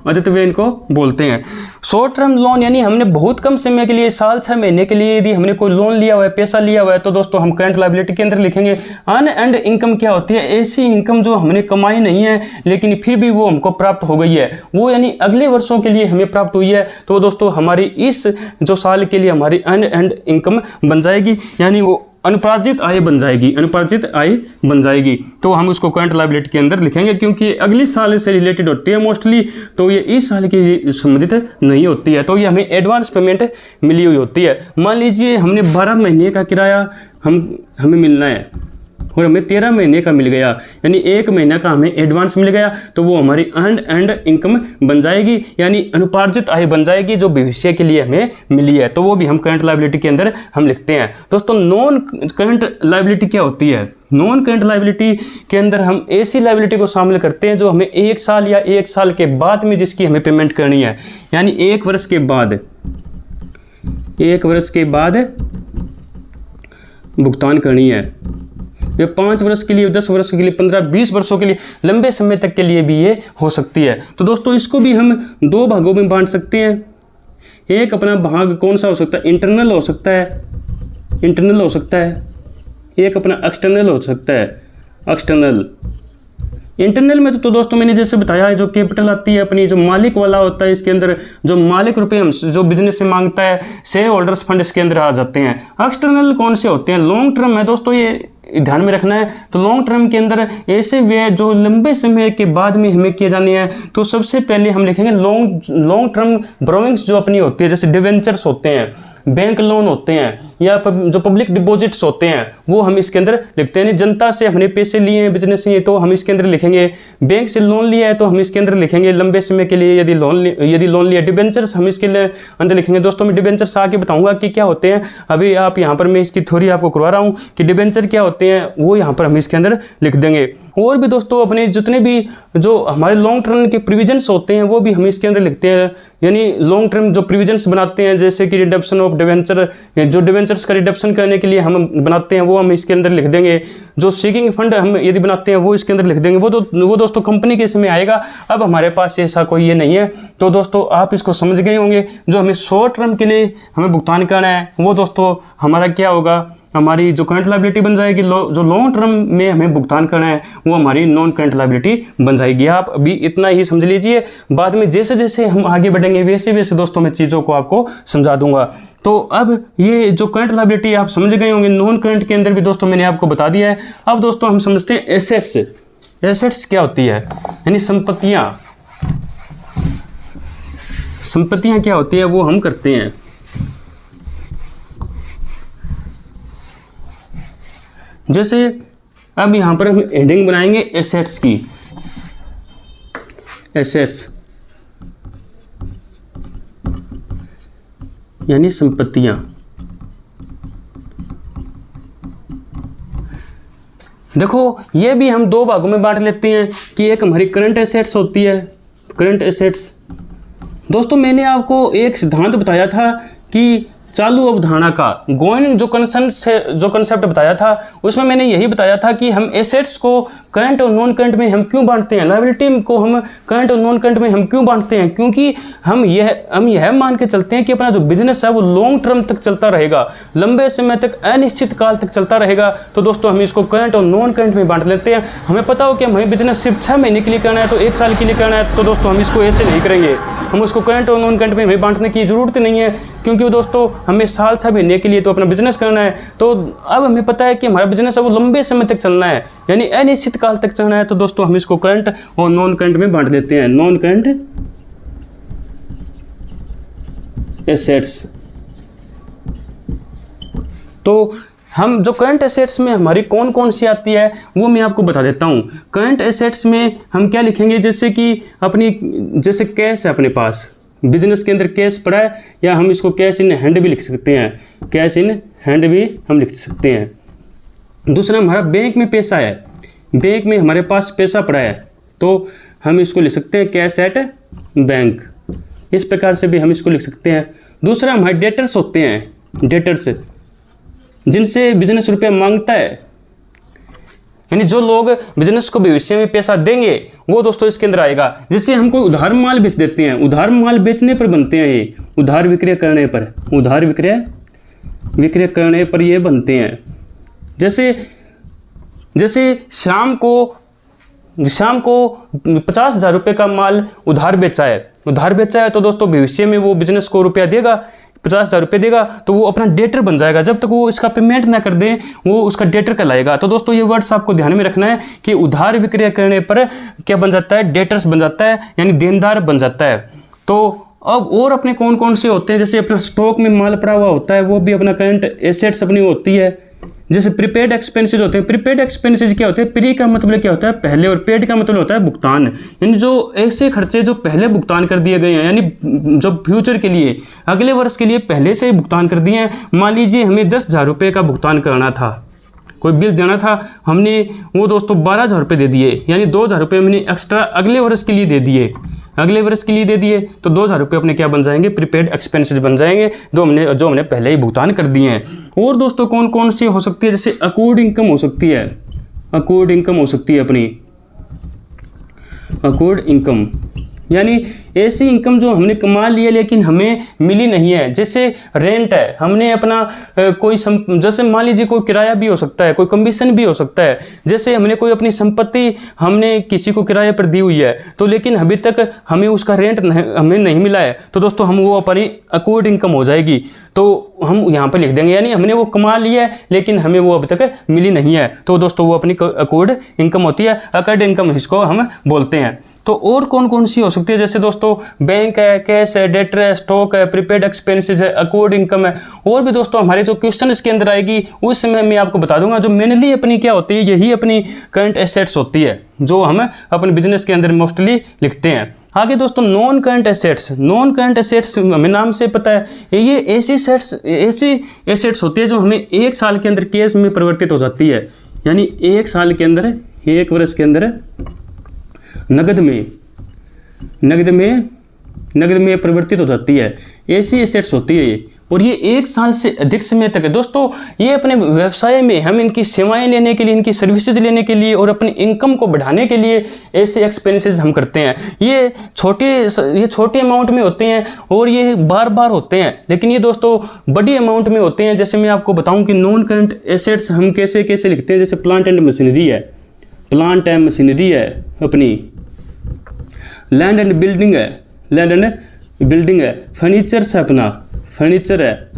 अदित व्यय इनको बोलते हैं। शॉर्ट टर्म लोन, यानी हमने बहुत कम समय के लिए, साल 6 महीने के लिए यदि हमने कोई लोन लिया हुआ है, पैसा लिया हुआ है, तो दोस्तों हम करंट लायबिलिटी के अंदर लिखेंगे। अनएर्न्ड इनकम क्या होती है, ऐसी इनकम जो हमने कमाई नहीं है लेकिन फिर भी वो हमको प्राप्त हो गई है, वो यानी अगले वर्षों के लिए हमें प्राप्त हुई है, तो दोस्तों हमारी इस जो साल के लिए हमारी अनएर्न्ड इनकम बन जाएगी, यानी वो अनुपार्जित आय बन जाएगी, अनुपार्जित आय बन जाएगी, तो हम उसको करंट लायबिलिटी के अंदर लिखेंगे, क्योंकि अगली साल से रिलेटेड होती है मोस्टली, तो ये इस साल की संबंधित नहीं होती है, तो ये हमें एडवांस पेमेंट मिली हुई होती है। मान लीजिए हमने 12 महीने का किराया हमें मिलना है और हमें 13 महीने का मिल गया, यानी 1 महीना का हमें एडवांस मिल गया, तो वो हमारी अर्न्ड एंड इनकम बन जाएगी, यानी अनुपार्जित आय बन जाएगी जो भविष्य के लिए हमें मिली है, तो वो भी हम करंट लायबिलिटी के अंदर हम लिखते हैं। दोस्तों नॉन करंट लायबिलिटी क्या होती है? नॉन करंट लायबिलिटी के अंदर हम ऐसी लायबिलिटी को शामिल करते हैं जो हमें 1 साल या 1 साल के बाद में जिसकी हमें पेमेंट करनी है, यानी 1 वर्ष के बाद, 1 वर्ष के बाद भुगतान करनी है। ये 5 वर्ष के लिए, 10 वर्ष के लिए, 15-20 वर्षों के लिए, लंबे समय तक के लिए भी ये हो सकती है। तो दोस्तों इसको भी हम 2 भागों में बांट सकते हैं। एक अपना भाग कौन सा हो सकता है? इंटरनल हो सकता है, इंटरनल हो सकता है। एक अपना एक्सटर्नल हो सकता है, एक्सटर्नल। इंटरनल में तो दोस्तों मैंने जैसे बताया है, जो कैपिटल आती है अपनी, जो मालिक वाला होता है, इसके अंदर जो मालिक रुपए हम जो बिजनेस से मांगता है, शेयर होल्डर्स फंड इसके अंदर आ जाते हैं। एक्सटर्नल कौन से होते हैं? लॉन्ग टर्म है दोस्तों, ये ध्यान में रखना है। तो लॉन्ग टर्म के अंदर ऐसे व्यय जो लंबे समय के बाद में हमें किए जाने हैं, तो सबसे पहले हम लिखेंगे लॉन्ग टर्म बोरोइंग्स जो अपनी होती है, जैसे डिवेंचर्स होते हैं, बैंक लोन होते हैं, या जो पब्लिक डिपॉजिट्स होते हैं, वो हम इसके अंदर लिखते हैं। जनता से हमने पैसे लिए हैं बिजनेस से, तो हम इसके अंदर लिखेंगे। बैंक से लोन लिया है तो हम इसके अंदर लिखेंगे लंबे समय के लिए, यदि लोन लिया। डिबेंचर्स हम इसके लिए अंदर लिखेंगे। दोस्तों मैं डिबेंचर्स आके बताऊंगा कि क्या होते हैं, अभी आप यहाँ पर मैं इसकी थ्योरी आपको करवा रहा हूँ कि डिबेंचर क्या होते हैं, वो यहाँ पर हम इसके अंदर लिख देंगे। और भी दोस्तों अपने जितने भी जो हमारे लॉन्ग टर्म के प्रोविजंस होते हैं वो भी हम इसके अंदर लिखते हैं, यानी लॉन्ग टर्म जो प्रोविजंस बनाते हैं, जैसे कि रिडम्पशन ऑफ डिवेंचर, जो डिवेंचर्स का रिडम्पशन करने के लिए हम बनाते हैं वो हम इसके अंदर लिख देंगे। जो सीकिंग फंड हम यदि बनाते हैं वो इसके अंदर लिख देंगे। वो दोस्तों कंपनी के इसमें आएगा। अब हमारे पास ऐसा कोई ये नहीं है, तो दोस्तों आप इसको समझ गए होंगे। जो हमें शॉर्ट टर्म के लिए हमें भुगतान करना है वो दोस्तों हमारा क्या होगा, हमारी जो करंट लायबिलिटी बन जाएगी। जो लॉन्ग टर्म में हमें भुगतान करना है वो हमारी नॉन करंट लायबिलिटी बन जाएगी। आप अभी इतना ही समझ लीजिए, बाद में जैसे जैसे हम आगे बढ़ेंगे वैसे वैसे दोस्तों मैं चीज़ों को आपको समझा दूंगा। तो अब ये जो करंट लायबिलिटी आप समझ गए होंगे, नॉन करंट के अंदर भी दोस्तों मैंने आपको बता दिया है। अब दोस्तों हम समझते हैं एसेट्स। एसेट्स क्या होती है, यानी संपत्तियां। संपत्तियां क्या होती है वो हम करते हैं। जैसे अब यहां पर हम हेडिंग बनाएंगे एसेट्स की। एसेट्स यानी संपत्तियां। देखो ये भी हम 2 भागों में बांट लेते हैं कि एक हमारी करंट एसेट्स होती है, करंट एसेट्स। दोस्तों मैंने आपको एक सिद्धांत बताया था कि चालू अवधारणा का, गोइंग जो कंसेप्ट बताया था उसमें मैंने यही बताया था कि हम एसेट्स को करंट और नॉन करंट में हम क्यों बांटते हैं, लायबिलिटी को हम करंट और नॉन करंट में हम क्यों बांटते हैं, क्योंकि हम यह मान के चलते हैं कि अपना जो बिजनेस है वो लॉन्ग टर्म तक चलता रहेगा, लंबे समय तक, अनिश्चित काल तक चलता रहेगा। तो दोस्तों हम इसको करंट और नॉन करंट में बांट लेते हैं। हमें पता हो कि हमें बिजनेस सिर्फ 6 महीने के लिए करना है, तो 1 साल के लिए करना है, तो दोस्तों हम इसको ऐसे नहीं करेंगे। हम उसको करंट और नॉन करंट में हमें बांटने की जरूरत नहीं है, क्योंकि दोस्तों हमें साल 6 महीने के लिए तो अपना बिजनेस करना है। तो अब हमें पता है कि हमारा बिजनेस है वो लंबे समय तक चलना है, यानी अनिश्चित काल तक चलना है। तो दोस्तों हम इसको करंट और नॉन करंट में बांट देते हैं। Non current assets. तो हम जो करंट एसेट्स में हमारी कौन कौन सी आती है वो मैं आपको बता देता हूँ। करंट एसेट्स में हम क्या लिखेंगे, जैसे कि अपनी, जैसे कैश है अपने पास, बिजनेस के अंदर कैश पड़ा है, या हम इसको कैश इन हैंड भी लिख सकते हैं, कैश इन हैंड भी हम लिख सकते हैं। दूसरा हमारा बैंक में पैसा है, बैंक में हमारे पास पैसा पड़ा है, तो हम इसको लिख सकते हैं कैश एट बैंक। इस प्रकार से भी हम इसको लिख सकते हैं। दूसरा हमारे डेटर्स होते हैं, डेटर्स जिनसे बिजनेस रुपया मांगता है, यानी जो लोग बिजनेस को भविष्य में पैसा देंगे वो दोस्तों इसके अंदर आएगा। जैसे हम कोई उधार माल बेच देते हैं, उधार माल बेचने पर बनते हैं ये, उधार विक्रय करने पर, उधार विक्रय करने पर ये बनते हैं। जैसे शाम को 50,000 रुपये का माल उधार बेचा है, तो दोस्तों भविष्य में वो बिजनेस को रुपया देगा, 50,000 रुपये देगा तो वो अपना डेटर बन जाएगा। जब तक वो इसका पेमेंट ना कर दे वो उसका डेटर कहलाएगा। तो दोस्तों ये वर्ड्स आपको ध्यान में रखना है कि उधार विक्रय करने पर क्या बन जाता है, डेटर्स बन जाता है, यानी देनदार बन जाता है। तो अब और अपने कौन कौन से होते हैं, जैसे अपना स्टॉक में माल पड़ा हुआ होता है वो भी अपना करंट एसेट्स अपनी होती है। जैसे प्रीपेड एक्सपेंसेस होते हैं। प्रीपेड एक्सपेंसेस क्या होते हैं, प्री का मतलब क्या होता है पहले, और पेड का मतलब होता है भुगतान, यानी जो ऐसे खर्चे जो पहले भुगतान कर दिए गए हैं, यानी जो फ्यूचर के लिए अगले वर्ष के लिए पहले से भुगतान कर दिए हैं। मान लीजिए हमें 10,000 रुपये का भुगतान कराना था, कोई बिल देना था, हमने वो दोस्तों 12,000 रुपये दे दिए, यानी 2,000 रुपये हमने एक्स्ट्रा अगले वर्ष के लिए दे दिए, अगले वर्ष के लिए दे दिए तो 2,000 रुपये अपने क्या बन जाएंगे, प्रीपेड एक्सपेंसेस बन जाएंगे जो हमने पहले ही भुगतान कर दिए हैं। और दोस्तों कौन कौन सी हो सकती है, जैसे अकॉर्ड इनकम हो सकती है, अकॉर्ड इनकम हो सकती है अपनी, अकॉर्ड इनकम यानी ऐसी इनकम जो हमने कमा ली है लेकिन हमें मिली नहीं है। जैसे रेंट है, हमने अपना कोई जैसे मान लीजिए कोई किराया भी हो सकता है, कोई कमीशन भी हो सकता है। जैसे हमने कोई अपनी संपत्ति हमने किसी को किराए पर दी हुई है तो लेकिन अभी तक हमें उसका रेंट हमें नहीं मिला है, तो दोस्तों हम वो अपनी अकॉर्ड इनकम हो जाएगी। तो हम यहाँ पर लिख देंगे, यानी हमने वो कमा लिया है लेकिन हमें वो अभी तक मिली नहीं है, तो दोस्तों वो अपनी अकॉर्ड इनकम होती है, अकॉर्ड इनकम इसको हम बोलते हैं। तो और कौन कौन सी हो सकती है, जैसे दोस्तों बैंक है, कैश है, डेटर है, स्टॉक है, प्रीपेड एक्सपेंसेस है, अकॉर्ड इनकम है। और भी दोस्तों हमारे जो क्वेश्चन इसके अंदर आएगी उस समय मैं आपको बता दूंगा। जो मेनली अपनी क्या होती है, यही अपनी करंट एसेट्स होती है जो हम अपने बिजनेस के अंदर मोस्टली लिखते हैं। आगे दोस्तों non current assets, non current assets हमें नाम से पता है ये ऐसी एसेट्स होती है जो हमें 1 साल के अंदर कैश में परिवर्तित हो जाती है, यानी 1 साल के अंदर, 1 वर्ष के अंदर नगद में परिवर्तित हो जाती है। ऐसी एसेट्स होती है ये, और ये 1 साल से अधिक समय तक है। दोस्तों ये अपने व्यवसाय में हम इनकी सेवाएं लेने के लिए, इनकी सर्विसेज लेने के लिए और अपनी इनकम को बढ़ाने के लिए ऐसे एक्सपेंसेस हम करते हैं। ये छोटे अमाउंट में होते हैं और ये बार बार होते हैं, लेकिन ये दोस्तों बड़ी अमाउंट में होते हैं। जैसे मैं आपको बताऊं कि नॉन करंट एसेट्स हम कैसे कैसे लिखते हैं। जैसे प्लांट एंड मशीनरी है, प्लांट एंड मशीनरी है अपनी, लैंड एंड बिल्डिंग है, लैंड एंड बिल्डिंग है, फर्नीचर्स है अपना, फर्नीचर है,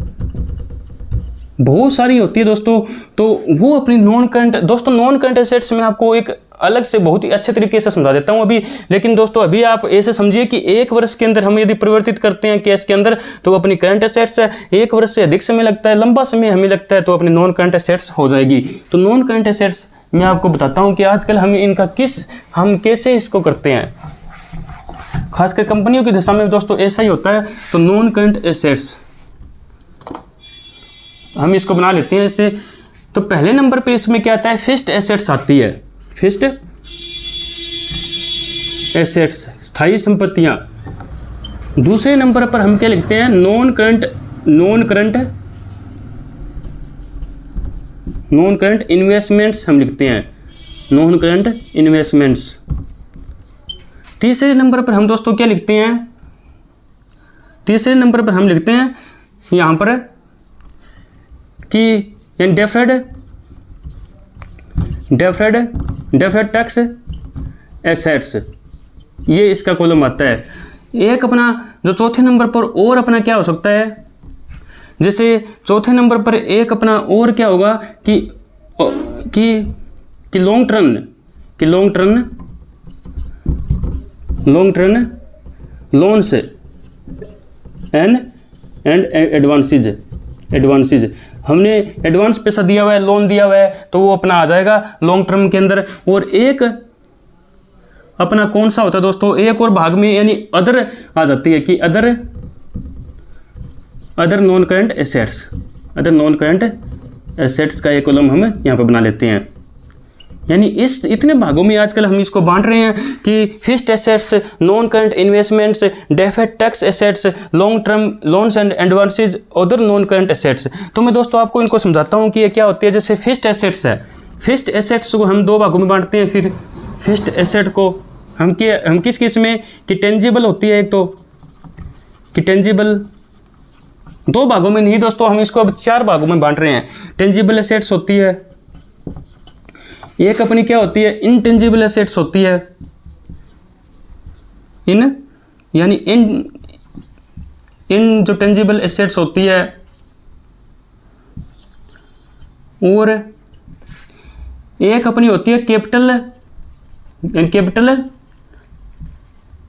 बहुत सारी होती है दोस्तों। तो वो अपनी नॉन करंट, दोस्तों नॉन करंट एसेट्स में आपको एक अलग से बहुत ही अच्छे तरीके से समझा देता हूं अभी। लेकिन दोस्तों अभी आप ऐसे समझिए कि 1 वर्ष के अंदर हम यदि परिवर्तित करते हैं कैश के अंदर तो अपनी करंट एसेट्स है। 1 वर्ष से अधिक समय लगता है, लंबा समय हमें लगता है, तो अपनी नॉन करंट एसेट्स हो जाएगी। तो नॉन करंट एसेट्स मैं आपको बताता हूं कि आजकल हम इनका हम कैसे इसको करते हैं, खासकर कंपनियों की दशा में दोस्तों ऐसा ही होता है। तो नॉन करंट एसेट्स हम इसको बना लेते हैं ऐसे। तो पहले नंबर पे इसमें क्या आता है, फिक्स्ड एसेट्स आती है, फिक्स्ड एसेट्स, स्थायी संपत्तियां। दूसरे नंबर पर हम क्या लिखते हैं, नॉन करंट इन्वेस्टमेंट्स हम लिखते हैं, नॉन करंट इन्वेस्टमेंट्स। तीसरे नंबर पर हम दोस्तों क्या लिखते हैं, तीसरे नंबर पर हम लिखते हैं यहाँ पर कि डेफर्ड टैक्स एसेट्स, ये इसका कॉलम आता है। एक अपना जो चौथे नंबर पर और अपना क्या हो सकता है, जैसे चौथे नंबर पर एक अपना और क्या होगा कि long turn loans and advances, हमने एडवांस पैसा दिया हुआ है, लोन दिया हुआ है, तो वो अपना आ जाएगा लॉन्ग टर्म के अंदर। और एक अपना कौन सा होता है दोस्तों, एक और भाग में यानी अदर आ जाती है कि other non current assets, other non current assets का एक कॉलम हम यहाँ पे बना लेते हैं। यानी इतने भागों में आजकल हम इसको बांट रहे हैं कि fixed assets, non current investments, deferred tax assets, long term loans and advances, other non current assets. तो मैं दोस्तों आपको इनको समझाता हूँ कि ये क्या होती है। जैसे फिक्स्ड एसेट्स है, फिक्स्ड एसेट्स को हम 2 भागों में बांटते हैं। फिर फिक्स्ड एसेट को हम किस में कि टेंजिबल होती है, एक तो कि टेंजिबल, 2 भागों में नहीं दोस्तों, हम इसको अब 4 भागों में बांट रहे हैं। टेंजिबल एसेट्स होती है, एक अपनी क्या होती है, इनटेंजिबल एसेट्स होती है, इन जो टेंजिबल एसेट्स होती है, और एक अपनी होती है कैपिटल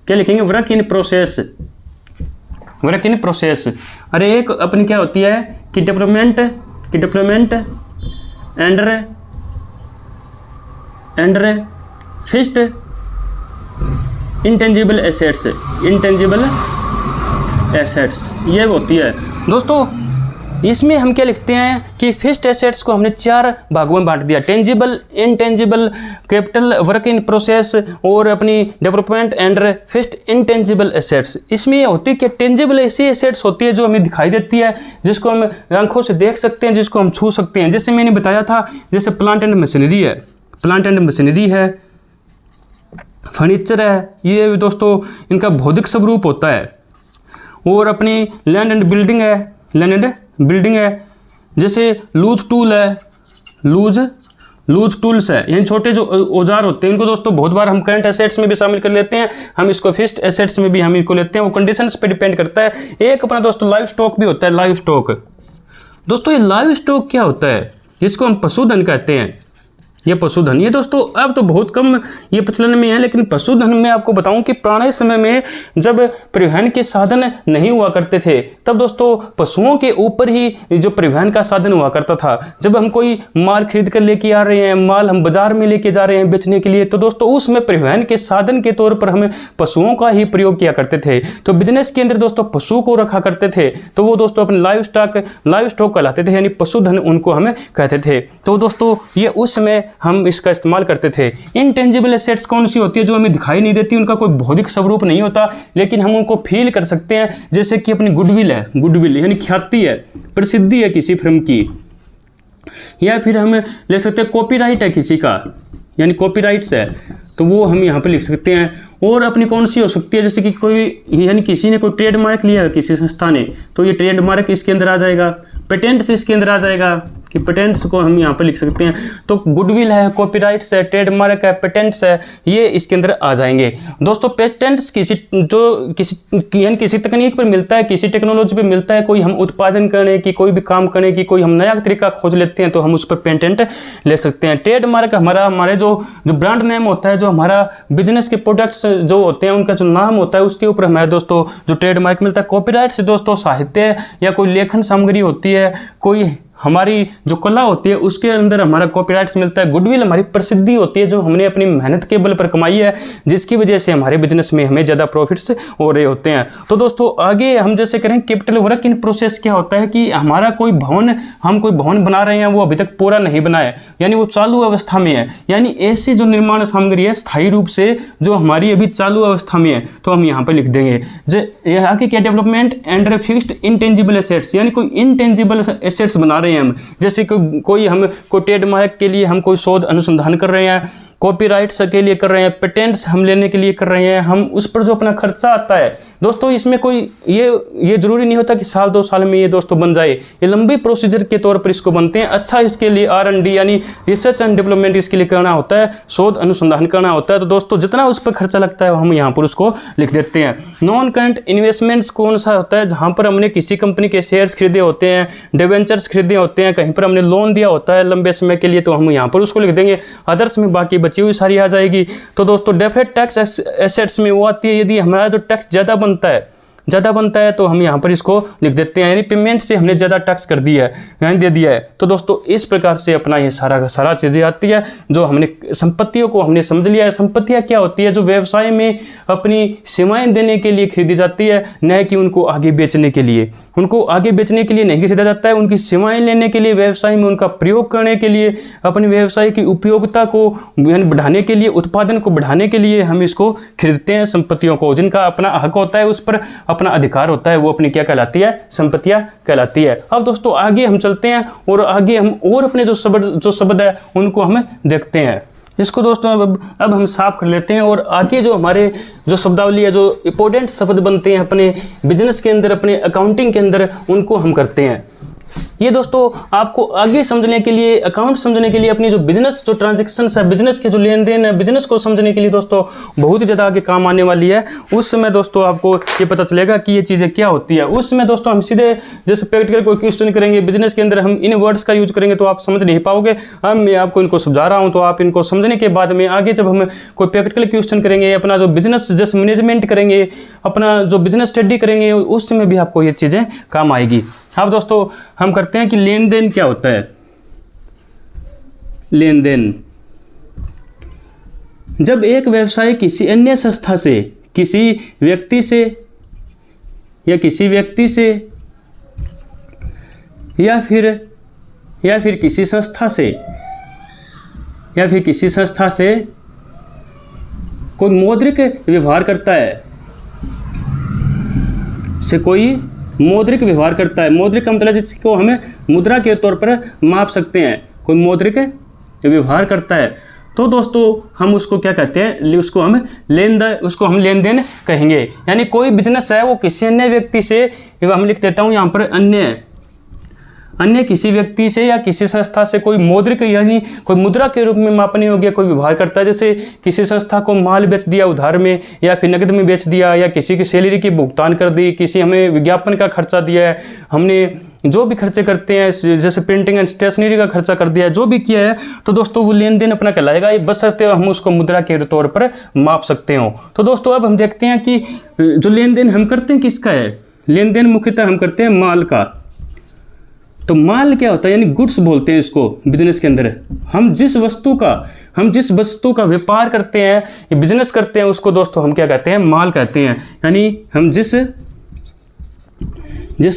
क्या लिखेंगे, work in process, work in process. अरे एक अपनी क्या होती है कि development and fixed intangible assets ये होती है दोस्तों। इसमें हम क्या लिखते हैं कि फिक्स्ड एसेट्स को हमने 4 भागों में बांट दिया, tangible, intangible, capital, work in process और अपनी development and fixed intangible assets. इसमें ये होती है कि टेंजिबल ऐसी एसेट्स होती है जो हमें दिखाई देती है, जिसको हम आंखों से देख सकते हैं, जिसको हम छू सकते हैं। जैसे मैंने बताया था, जैसे प्लांट एंड मशीनरी है, फर्नीचर है, ये दोस्तों इनका भौतिक स्वरूप होता है। और अपनी लैंड एंड बिल्डिंग है, जैसे लूज टूल्स है, यानी छोटे जो औजार होते हैं, इनको दोस्तों बहुत बार हम करंट एसेट्स में भी शामिल कर लेते हैं, हम इसको फिक्स्ड एसेट्स में भी हम इनको लेते हैं, वो कंडीशंस पे डिपेंड करता है। एक अपना दोस्तों लाइव स्टॉक भी होता है, लाइव स्टॉक। दोस्तों ये लाइव स्टॉक क्या होता है, जिसको हम पशुधन कहते हैं, ये पशुधन, ये दोस्तों अब तो बहुत कम ये प्रचलन में है, लेकिन पशुधन में आपको बताऊं कि पुराने समय में जब परिवहन के साधन नहीं हुआ करते थे, तब दोस्तों पशुओं के ऊपर ही जो परिवहन का साधन हुआ करता था। जब हम कोई माल खरीद कर लेके आ रहे हैं, माल हम बाजार में लेके जा रहे हैं बेचने के लिए, तो दोस्तों उसमें परिवहन के साधन के तौर पर हमें पशुओं का ही प्रयोग किया करते थे। तो बिजनेस के अंदर दोस्तों पशु को रखा करते थे, तो वो दोस्तों अपने लाइव स्टॉक कहलाते थे, यानी पशुधन उनको हमें कहते थे। तो दोस्तों ये उस समय हम इसका इस्तेमाल करते थे। इनटेंजिबल एसेट्स कौन सी होती है, जो हमें दिखाई नहीं देती, उनका कोई भौतिक स्वरूप नहीं होता, लेकिन हम उनको फील कर सकते हैं। जैसे कि अपनी गुडविल है, गुडविल यानी ख्याति है, प्रसिद्धि है किसी फिल्म की, या फिर हम ले सकते हैं कॉपीराइट है किसी का, यानी कॉपीराइट्स है, तो वो हम यहाँ पर लिख सकते हैं। और अपनी कौन सी हो सकती है, जैसे कि कोई यानी किसी ने कोई ट्रेडमार्क लिया है किसी संस्था ने, तो ये ट्रेडमार्क इसके अंदर आ जाएगा। पेटेंट्स इसके अंदर आ जाएगा कि पेटेंट्स को हम यहाँ पर लिख सकते हैं। तो गुडविल है, कॉपीराइट्स है, ट्रेडमार्क है, पेटेंट्स है, ये इसके अंदर आ जाएंगे। दोस्तों पेटेंट्स किसी तकनीक पर मिलता है, किसी टेक्नोलॉजी पर मिलता है, कोई हम उत्पादन करने की, कोई भी काम करने की, कोई हम नया तरीका खोज लेते हैं, तो हम उस पर पेटेंट ले सकते हैं। ट्रेडमार्क हमारे जो ब्रांड नेम होता है, जो हमारा बिजनेस के प्रोडक्ट्स जो होते हैं उनका जो नाम होता है, उसके ऊपर हमारे दोस्तों जो ट्रेडमार्क मिलता है। कॉपीराइट से दोस्तों साहित्य या कोई लेखन सामग्री होती है, कोई हमारी जो कला होती है, उसके अंदर हमारा कॉपीराइट्स मिलता है। गुडविल हमारी प्रसिद्धि होती है, जो हमने अपनी मेहनत के बल पर कमाई है, जिसकी वजह से हमारे बिजनेस में हमें ज़्यादा प्रॉफिट्स हो रहे होते हैं। तो दोस्तों आगे हम जैसे करें कैपिटल वर्क इन प्रोसेस, क्या होता है कि हमारा हम कोई भवन बना रहे हैं, वो अभी तक पूरा नहीं बना है, यानी वो चालू अवस्था में है, यानी ऐसी जो निर्माण सामग्री है स्थायी रूप से जो हमारी अभी चालू अवस्था में है, तो हम यहाँ पर लिख देंगे। जो आगे क्या, development and fixed intangible assets, यानी कोई इंटेंजिबल एसेट्स बना रहे हैं हम, जैसे कोई ट्रेडमार्क के लिए हम कोई शोध अनुसंधान कर रहे हैं, कॉपीराइट्स के लिए कर रहे हैं, पेटेंट्स हम लेने के लिए कर रहे हैं, हम उस पर जो अपना खर्चा आता है दोस्तों, इसमें कोई ये जरूरी नहीं होता कि 1-2 साल में ये दोस्तों बन जाए, ये लंबी प्रोसीजर के तौर पर इसको बनते हैं। अच्छा इसके लिए R&D यानी रिसर्च एंड डेवलपमेंट इसके लिए करना होता है, शोध अनुसंधान करना होता है। तो दोस्तों जितना उस पर खर्चा लगता है हम यहाँ पर उसको लिख देते हैं। नॉन करंट इन्वेस्टमेंट्स कौन सा होता है, जहाँ पर हमने किसी कंपनी के शेयर्स खरीदे होते हैं, डिवेंचर्स खरीदे होते हैं, कहीं पर हमने लोन दिया होता है लंबे समय के लिए, तो हम यहाँ पर उसको लिख देंगे। अदर्स में बाकी बची हुई सारी आ जाएगी। तो दोस्तों डेफर्ड टैक्स एसेट्स में वो आती है, यदि हमारा जो टैक्स ज़्यादा बनता है तो हम यहाँ पर इसको लिख देते हैं, यानी पेमेंट से हमने ज़्यादा टैक्स कर दिया है, यानी दे दिया है। तो दोस्तों इस प्रकार से अपना ये सारा चीज़ें आती है, जो हमने संपत्तियों को हमने समझ लिया है। संपत्तियाँ क्या होती है, जो व्यवसाय में अपनी सेवाएं देने के लिए खरीदी जाती है, न कि उनको आगे बेचने के लिए। उनको आगे बेचने के लिए नहीं खरीदा जाता है, उनकी सेवाएं लेने के लिए, व्यवसाय में उनका प्रयोग करने के लिए, अपने व्यवसाय की उपयोगिता को बढ़ाने के लिए, उत्पादन को बढ़ाने के लिए हम इसको खरीदते हैं। संपत्तियों को, जिनका अपना हक होता है, उस पर अपना अधिकार होता है, वो अपनी क्या कहलाती है, संपत्तियां कहलाती है। अब दोस्तों आगे हम चलते हैं और आगे हम और अपने जो शब्द है उनको हम देखते हैं। इसको दोस्तों अब हम साफ कर लेते हैं और आगे जो हमारे जो शब्दावली है, जो इंपॉर्टेंट शब्द बनते हैं अपने बिजनेस के अंदर, अपने अकाउंटिंग के अंदर, उनको हम करते हैं। ये दोस्तों आपको आगे समझने के लिए, अकाउंट समझने के लिए, अपनी जो बिजनेस जो ट्रांजेक्शन है, बिजनेस के जो लेन देन है, बिजनेस को समझने के लिए दोस्तों बहुत ही ज़्यादा आगे काम आने वाली है। उस समय दोस्तों आपको ये पता चलेगा कि ये चीज़ें क्या होती है। उस समय दोस्तों हम सीधे जैसे प्रैक्टिकल कोई क्वेश्चन करेंगे बिजनेस के अंदर, हम इन वर्ड्स का यूज करेंगे तो आप समझ नहीं पाओगे। अब मैं आपको इनको समझा रहा हूँ, तो आप इनको समझने के बाद में आगे जब हम कोई प्रैक्टिकल क्वेश्चन करेंगे, अपना जो बिजनेस जैसे मैनेजमेंट करेंगे, अपना जो बिजनेस स्टडी करेंगे, उस समय भी आपको ये चीज़ें काम आएगी। अब दोस्तों हम करते हैं कि लेन देन क्या होता है। लेन देन, जब एक व्यवसाय किसी अन्य संस्था से, किसी व्यक्ति से या किसी व्यक्ति से या फिर किसी संस्था से या फिर किसी संस्था से कोई मौद्रिक व्यवहार करता है, कोई मौद्रिक व्यवहार करता है। मौद्रिक का मतलब जिसको हमें मुद्रा के तौर पर माप सकते हैं, कोई मौद्रिक व्यवहार करता है, तो दोस्तों हम उसको क्या कहते हैं, उसको हम लेन देन कहेंगे। यानी कोई बिजनेस है वो किसी अन्य व्यक्ति से, हम लिख देता हूँ यहाँ पर अन्य किसी व्यक्ति से या किसी संस्था से कोई मौद्रिक यानी कोई मुद्रा के रूप में मापने योग्य कोई व्यवहार करता है। जैसे किसी संस्था को माल बेच दिया उधार में, या फिर नकद में बेच दिया, या किसी की सैलरी की भुगतान कर दी, किसी हमें विज्ञापन का खर्चा दिया है, हमने जो भी खर्चे करते हैं जैसे प्रिंटिंग एंड स्टेशनरी का खर्चा कर दिया है, जो भी किया है, तो दोस्तों वो लेन देन अपना कहलाएगा। बशर्ते हम उसको मुद्रा के तौर पर माप सकते हो। तो दोस्तों अब हम देखते हैं कि जो लेन देन हम करते हैं किसका है। लेन देन मुख्यतः हम करते हैं माल का। तो माल क्या होता है, यानी गुड्स बोलते हैं इसको बिजनेस के अंदर। हम जिस वस्तु का व्यापार करते हैं या बिजनेस करते हैं उसको दोस्तों हम क्या कहते हैं, माल कहते हैं। यानी हम जिस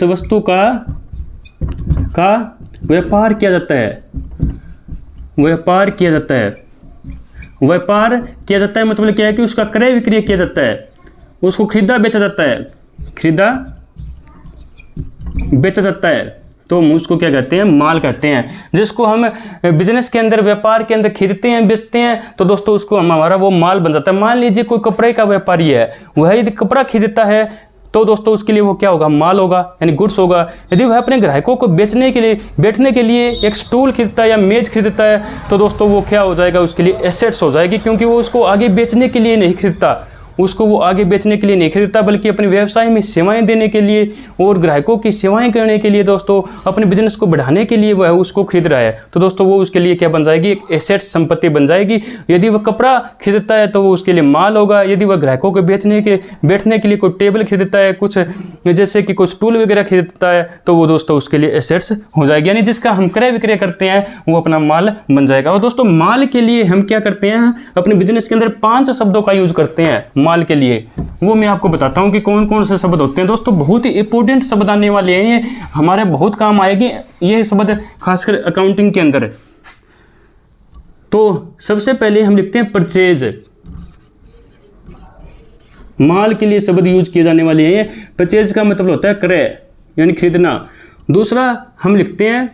वस्तु का व्यापार किया जाता है, व्यापार किया जाता है मतलब क्या है कि उसका क्रय विक्रय किया जाता है, उसको खरीदा बेचा जाता है, तो हम उसको क्या कहते हैं, माल कहते हैं। जिसको हम बिजनेस के अंदर, व्यापार के अंदर खरीदते हैं, बेचते हैं, तो दोस्तों उसको हमारा वो माल बन जाता है। मान लीजिए कोई कपड़े का व्यापारी है, वह यदि कपड़ा खरीदता है तो दोस्तों उसके लिए वो क्या होगा, माल होगा, यानी गुड्स होगा। यदि वह अपने ग्राहकों को बैठने के लिए एक स्टूल खरीदता है या मेज खरीदता है, तो दोस्तों वो क्या हो जाएगा, उसके लिए एसेट्स हो जाएगी, क्योंकि वो उसको आगे बेचने के लिए नहीं खरीदता, बल्कि अपने व्यवसाय में सेवाएं देने के लिए और ग्राहकों की सेवाएं करने के लिए, दोस्तों अपने बिजनेस को बढ़ाने के लिए वह उसको खरीद रहा है। तो दोस्तों वो उसके लिए क्या बन जाएगी, एक एसेट संपत्ति बन जाएगी। यदि वह कपड़ा खरीदता है तो वो उसके लिए माल होगा। यदि वह ग्राहकों को बैठने के लिए कोई टेबल खरीदता है, कुछ जैसे कि कोई स्टूल वगैरह खरीदता है, तो वो दोस्तों उसके लिए एसेट्स हो जाएगी। यानी जिसका हम क्रय विक्रय करते हैं वो अपना माल बन जाएगा। और दोस्तों माल के लिए हम क्या करते हैं, अपने बिजनेस के अंदर 5 शब्दों का यूज करते हैं माल के लिए। वो मैं आपको बताता हूं कि कौन कौन से शब्द होते हैं। दोस्तों बहुत ही इंपॉर्टेंट शब्द आने वाले हैं, ये हमारे बहुत काम आएंगे ये शब्द, खासकर अकाउंटिंग के अंदर। तो सबसे पहले हम लिखते हैं परचेज। माल के लिए शब्द यूज किए जाने वाले हैं। परचेज का मतलब होता है क्रय, यानी खरीदना। दूसरा हम लिखते हैं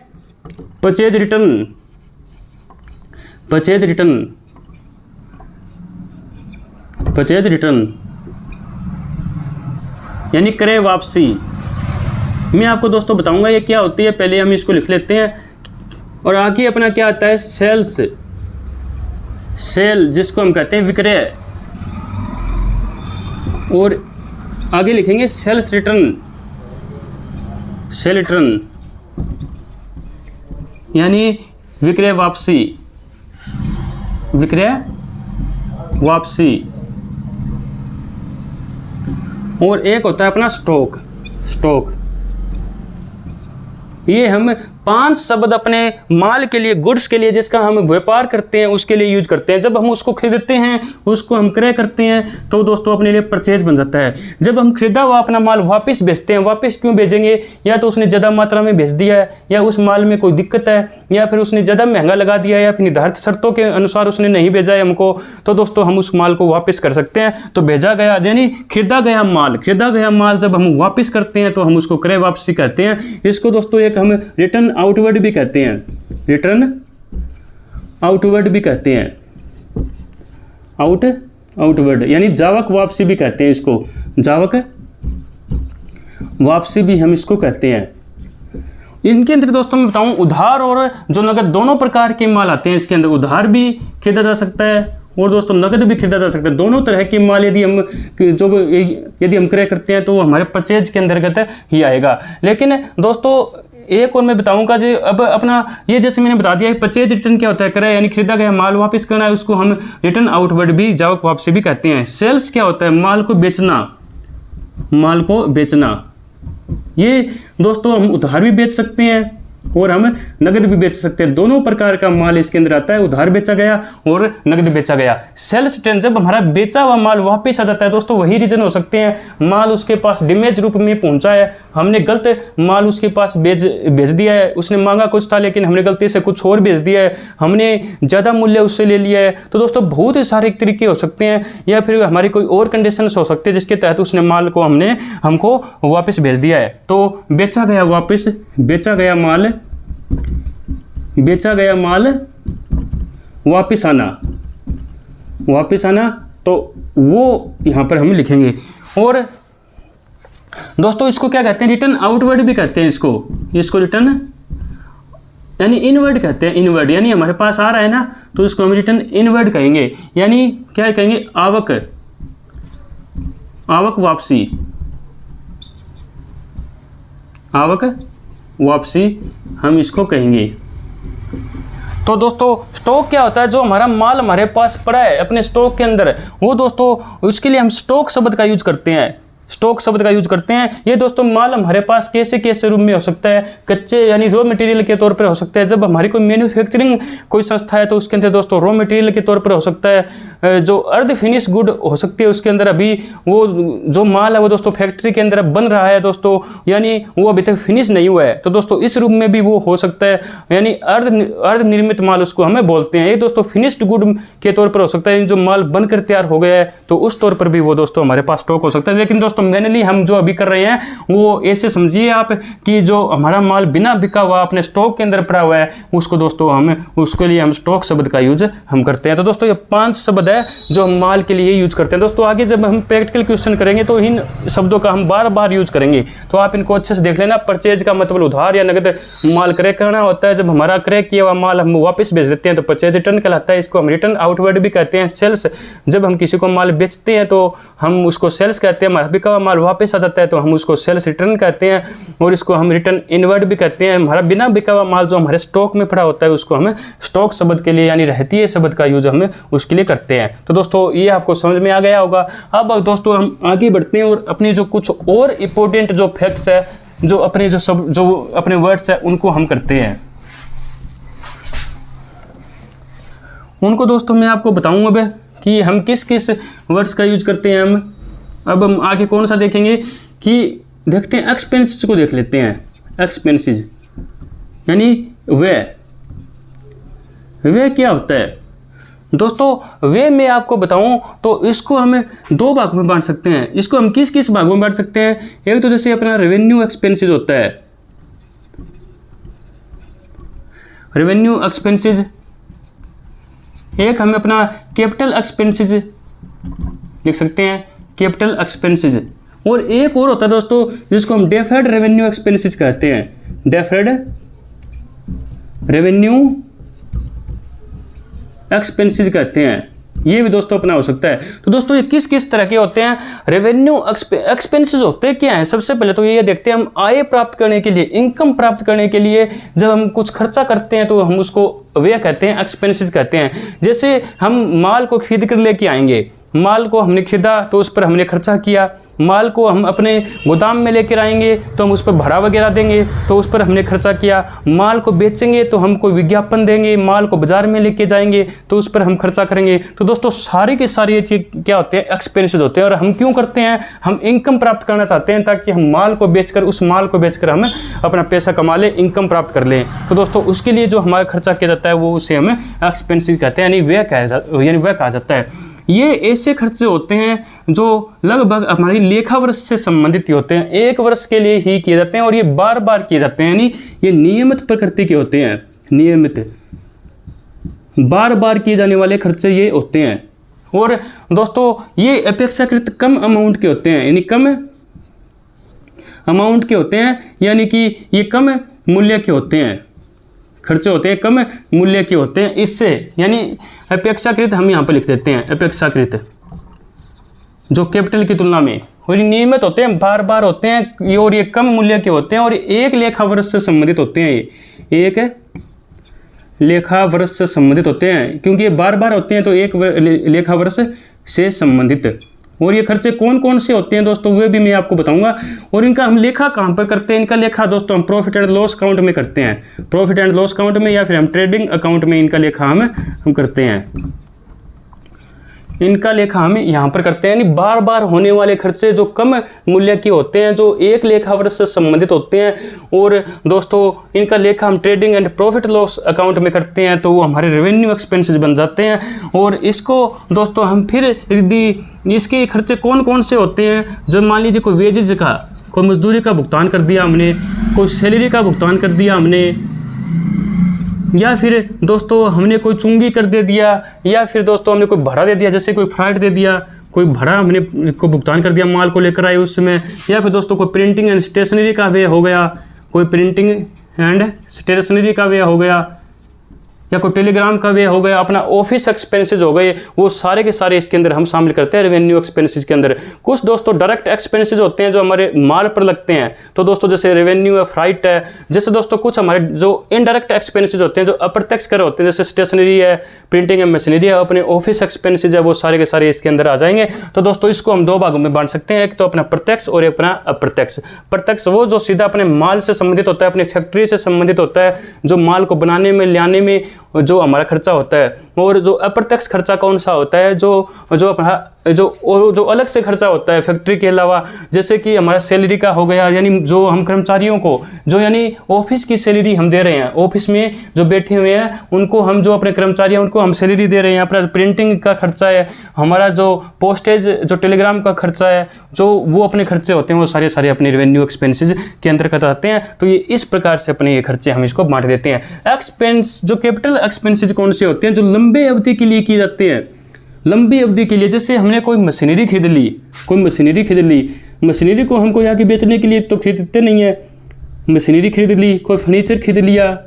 परचेज रिटर्न। परचेज रिटर्न यानी क्रय वापसी। मैं आपको दोस्तों बताऊंगा ये क्या होती है, पहले हम इसको लिख लेते हैं। और आगे अपना क्या आता है, सेल जिसको हम कहते हैं विक्रय, और आगे लिखेंगे सेल्स रिटर्न। सेल रिटर्न यानी विक्रय वापसी। और एक होता है अपना स्टॉक। ये हम 5 शब्द अपने माल के लिए, गुड्स के लिए, जिसका हम व्यापार करते हैं उसके लिए यूज करते हैं। जब हम उसको खरीदते हैं, उसको हम क्रय करते हैं, तो दोस्तों अपने लिए परचेज बन जाता है। जब हम खरीदा हुआ अपना माल वापस बेचते हैं, वापस क्यों भेजेंगे, या तो उसने ज़्यादा मात्रा में बेच दिया है, या उस माल में कोई दिक्कत है, या फिर उसने ज़्यादा महंगा लगा दिया है, या फिर निर्धारित शर्तों के अनुसार उसने नहीं भेजा है हमको, तो दोस्तों हम उस माल को वापस कर सकते हैं। तो भेजा गया यानी खरीदा गया माल जब हम वापस करते हैं तो हम उसको क्रय वापसी कहते हैं। इसको दोस्तों एक हम रिटर्न आउटवर्ड भी कहते हैं। आउटवर्ड यानी जावक वापसी भी कहते हैं इसको। जावक वापसी भी हम इसको कहते हैं। इनके अंदर दोस्तों मैं बताऊं, उधार और जो नगद दोनों प्रकार के माल आते हैं। इसके अंदर उधार भी खरीदा जा सकता है और दोस्तों नगद भी खरीदा जा सकता है। दोनों तरह के माल यदि हम क्रय करते हैं तो वो हमारे परचेज के अंतर्गत ही आएगा। लेकिन दोस्तों एक और मैं बताऊंगा जी, अब अपना ये जैसे मैंने बता दिया परचेज रिटर्न क्या होता है, क्रय यानी खरीदा गया माल वापस करना है, उसको हम रिटर्न आउटवर्ड भी जावक वापसी भी कहते हैं। सेल्स क्या होता है, माल को बेचना, माल को बेचना। ये दोस्तों हम उधार भी बेच सकते हैं और हम नगद भी बेच सकते हैं। दोनों प्रकार का माल इसके अंदर आता है, उधार बेचा गया और नगद बेचा गया। सेल्स रिटर्न, जब हमारा बेचा हुआ माल वापस आ जाता है दोस्तों, वही रीजन हो सकते हैं माल उसके पास डैमेज रूप में पहुंचा है, हमने गलत माल उसके पास भेज दिया है, उसने मांगा कुछ था लेकिन हमने गलती से कुछ और भेज दिया है, हमने ज़्यादा मूल्य उससे ले लिया है। तो दोस्तों बहुत ही सारे तरीके हो सकते हैं, या फिर हमारी कोई और कंडीशंस हो सकती है जिसके तहत उसने माल को हमको वापस भेज दिया है। तो बेचा गया माल वापस आना, तो वो यहाँ पर हम लिखेंगे। और दोस्तों इसको क्या कहते हैं, रिटर्न आउटवर्ड भी कहते हैं इसको रिटर्न यानी इनवर्ड कहते हैं। इनवर्ड यानी हमारे पास आ रहा है ना, तो इसको हम रिटर्न इनवर्ड कहेंगे, यानी क्या कहेंगे, आवक वापसी हम इसको कहेंगे। तो दोस्तों स्टॉक क्या होता है, जो हमारा माल हमारे पास पड़ा है अपने स्टॉक के अंदर, वो दोस्तों उसके लिए हम स्टॉक शब्द का यूज करते हैं। ये दोस्तों माल हमारे पास कैसे रूप में हो सकता है, कच्चे यानी रॉ मटेरियल के तौर पर हो सकता है। जब हमारी कोई मैन्युफैक्चरिंग कोई संस्था है तो उसके अंदर दोस्तों रॉ मटेरियल के तौर पर हो सकता है। जो अर्ध फिनिश गुड हो सकती है उसके अंदर, अभी वो जो माल है वो दोस्तों फैक्ट्री के अंदर बन रहा है दोस्तों, यानी वो अभी तक फिनिश नहीं हुआ है, तो दोस्तों इस रूप में भी वो हो सकता है, यानी अर्ध निर्मित माल उसको हमें बोलते हैं। ये दोस्तों फिनिश्ड गुड के तौर पर हो सकता है, जो माल बनकर तैयार हो गया है तो उस तौर पर भी वो दोस्तों हमारे पास स्टॉक हो सकता है। लेकिन दोस्तों मैनुअली हम जो अभी कर रहे हैं वो ऐसे समझिए आप कि जो हमारा माल बिना बिका हुआ अपने स्टॉक के अंदर पड़ा हुआ है, उसको दोस्तों उसके लिए हम स्टॉक शब्द का यूज हम करते हैं। तो दोस्तों ये 5 शब्द है जो हम माल के लिए यूज करते हैं। दोस्तों आगे जब हम प्रैक्टिकल क्वेश्चन करेंगे तो इन शब्दों का हम बार बार यूज करेंगे, तो आप इनको अच्छे से देख लेना। परचेज का मतलब उधार या नगद माल क्रय करना होता है। जब हमारा क्रय किया हुआ माल हम वापस भेज देते हैं तो परचेज रिटर्न कहलाता है, इसको हम रिटर्न आउटवर्ड भी कहते हैं। सेल्स, जब हम किसी को माल बेचते हैं तो हम उसको सेल्स कहते हैं। हमारा बिका हुआ माल वापस आ जाता है तो हम उसको सेल्स रिटर्न कहते हैं, और इसको हम रिटर्न इनवर्ड भी कहते हैं। हमारा बिना बिका हुआ माल जो हमारे स्टॉक में पड़ा होता है उसको हमें स्टॉक शब्द के लिए यानी रहती है शब्द का यूज हमें उसके लिए करते हैं। तो दोस्तों ये आपको समझ में आ गया होगा। अब दोस्तों हम आगे बढ़ते हैं और अपनी जो कुछ और इंपॉर्टेंट जो फैक्ट्स है, जो अपने वर्ड्स है उनको हम करते हैं। उनको दोस्तों मैं आपको बताऊंगा अब कि हम किस किस वर्ड्स का यूज करते हैं। अब हम आगे कौन सा देखेंगे कि देखते हैं एक्सपेंसेस को देख लेते हैं। एक्सपेंसेस यानी व्यय क्या होता है दोस्तों। व्यय मैं आपको बताऊं तो इसको हमें 2 भाग में बांट सकते हैं। इसको हम किस किस भागों में बांट सकते हैं, एक तो जैसे अपना रेवेन्यू एक्सपेंसेस होता है, रेवेन्यू एक्सपेंसेस। एक हमें अपना कैपिटल एक्सपेंसेस लिख सकते हैं, कैपिटल एक्सपेंसेस। और एक और होता है दोस्तों जिसको हम डेफर्ड रेवेन्यू एक्सपेंसेस कहते हैं, डेफर्ड रेवेन्यू एक्सपेंसेस कहते हैं। ये भी दोस्तों अपना हो सकता है। तो दोस्तों ये किस किस तरह के होते हैं, रेवेन्यू एक्सपेंसेस होते क्या हैं। सबसे पहले तो ये देखते हैं हम आय प्राप्त करने के लिए, इनकम प्राप्त करने के लिए जब हम कुछ खर्चा करते हैं तो हम उसको व्यय कहते हैं, एक्सपेंसेस कहते हैं। जैसे हम माल को खरीद कर लेके आएंगे, माल को हमने खरीदा तो उस पर हमने खर्चा किया, माल को हम अपने गोदाम में लेकर आएंगे तो हम उस पर भाड़ा वगैरह देंगे तो उस पर हमने खर्चा किया, माल को बेचेंगे तो हम कोई विज्ञापन देंगे, माल को बाजार में लेके जाएंगे तो उस पर हम खर्चा करेंगे। तो दोस्तों सारी की सारी ये चीज़ क्या होते हैं, एक्सपेंसेस होते हैं। और हम क्यों करते हैं, हम इनकम प्राप्त करना चाहते हैं ताकि हम माल को बेचकर, उस माल को बेचकर हम अपना पैसा कमा लें, इनकम प्राप्त कर लें। तो दोस्तों उसके लिए जो हमारा खर्चा किया जाता है वो उसे हमें एक्सपेंसेस कहते हैं, यानी व्यय कहा जाता है। ये ऐसे खर्चे होते हैं जो लगभग हमारी लेखा वर्ष से संबंधित होते हैं, एक वर्ष के लिए ही किए जाते हैं और ये बार बार किए जाते हैं, यानी ये नियमित प्रकृति के होते हैं, नियमित बार बार किए जाने वाले खर्चे ये होते हैं। और दोस्तों ये अपेक्षाकृत कम अमाउंट के होते हैं, यानी कम अमाउंट के होते हैं, यानी कि ये कम मूल्य के होते हैं, खर्चे होते हैं कम मूल्य के होते हैं, इससे यानी अपेक्षाकृत हम यहाँ पर लिख देते हैं अपेक्षाकृत, जो कैपिटल की तुलना में, और ये नियमित होते हैं, बार बार होते हैं, और ये कम मूल्य के होते हैं, और एक लेखा वर्ष से संबंधित होते हैं। ये एक लेखा वर्ष से संबंधित होते हैं, क्योंकि ये बार बार होते हैं तो एक लेखा वर्ष से संबंधित। और ये खर्चे कौन कौन से होते हैं दोस्तों, वे भी मैं आपको बताऊंगा। और इनका हम लेखा कहाँ पर करते हैं, इनका लेखा दोस्तों हम प्रॉफिट एंड लॉस अकाउंट में करते हैं, प्रॉफिट एंड लॉस अकाउंट में, या फिर हम ट्रेडिंग अकाउंट में इनका लेखा हम करते हैं। इनका लेखा हम यहाँ पर करते हैं, यानी बार बार होने वाले खर्चे जो कम मूल्य के होते हैं, जो एक लेखा वर्ष से संबंधित होते हैं। और दोस्तों इनका लेखा हम trading and profit loss account में करते हैं, तो वो हमारे रेवेन्यू एक्सपेंसेस बन जाते हैं। और इसको दोस्तों हम फिर यदि इसके खर्चे कौन कौन से होते हैं, जब मान लीजिए कोई वेजेज का, कोई मजदूरी का भुगतान कर दिया हमने, कोई सैलरी का भुगतान कर दिया हमने, या फिर दोस्तों हमने कोई चुंगी कर दे दिया, या फिर दोस्तों हमने कोई भाड़ा दे दिया, जैसे कोई फ्राइट दे दिया, कोई भाड़ा हमने को भुगतान कर दिया माल को लेकर आए उस समय, या फिर दोस्तों कोई प्रिंटिंग एंड स्टेशनरी का व्यय हो गया, कोई प्रिंटिंग एंड स्टेशनरी का व्यय हो गया, या कोई टेलीग्राम का व्यय हो गया, अपना ऑफिस एक्सपेंसेस हो गए, वो सारे के सारे इसके अंदर हम शामिल करते हैं रेवेन्यू एक्सपेंसेस के अंदर। कुछ दोस्तों डायरेक्ट एक्सपेंसेस होते हैं जो हमारे माल पर लगते हैं, तो दोस्तों जैसे रेवेन्यू है, फ्राइट है। जैसे दोस्तों कुछ हमारे जो इनडायरेक्ट एक्सपेंसेस होते हैं, जो अप्रत्यक्ष कर होते हैं, जैसे स्टेशनरी है, प्रिंटिंग एंड मशीनरी है, अपने ऑफिस एक्सपेंसेस है, वो सारे के सारे इसके अंदर आ जाएंगे। तो दोस्तों इसको हम दो भागों में बांट सकते हैं, एक तो अपना प्रत्यक्ष और एक अपना अप्रत्यक्ष। प्रत्यक्ष वो जो सीधा अपने माल से संबंधित होता है, अपनी फैक्ट्री से संबंधित होता है, जो माल को बनाने में, ले आने में जो हमारा खर्चा होता है। और जो अप्रत्यक्ष खर्चा कौन सा होता है, जो अपना जो अलग से खर्चा होता है फैक्ट्री के अलावा, जैसे कि हमारा सैलरी का हो गया, यानी जो हम कर्मचारियों को, जो यानी ऑफिस की सैलरी हम दे रहे हैं, ऑफिस में जो बैठे हुए हैं उनको हम, जो अपने कर्मचारी हैं उनको हम सैलरी दे रहे हैं। अपना प्रिंटिंग का खर्चा है, हमारा जो पोस्टेज, जो टेलीग्राम का खर्चा है, जो वो अपने खर्चे होते हैं, वो सारे सारे अपने रेवेन्यू एक्सपेंसेस के अंतर्गत आते हैं। तो ये इस प्रकार से अपने ये खर्चे हम इसको बांट देते हैं। एक्सपेंस, जो कैपिटल एक्सपेंसेस कौन से होते हैं, जो लंबे अवधि के लिए किए जाते हैं, लंबी अवधि के लिए। जैसे हमने कोई मशीनरी खरीद ली, मशीनरी को हमको यहाँ की बेचने के लिए तो खरीदते नहीं है, मशीनरी खरीद ली, कोई फर्नीचर खरीद लिया,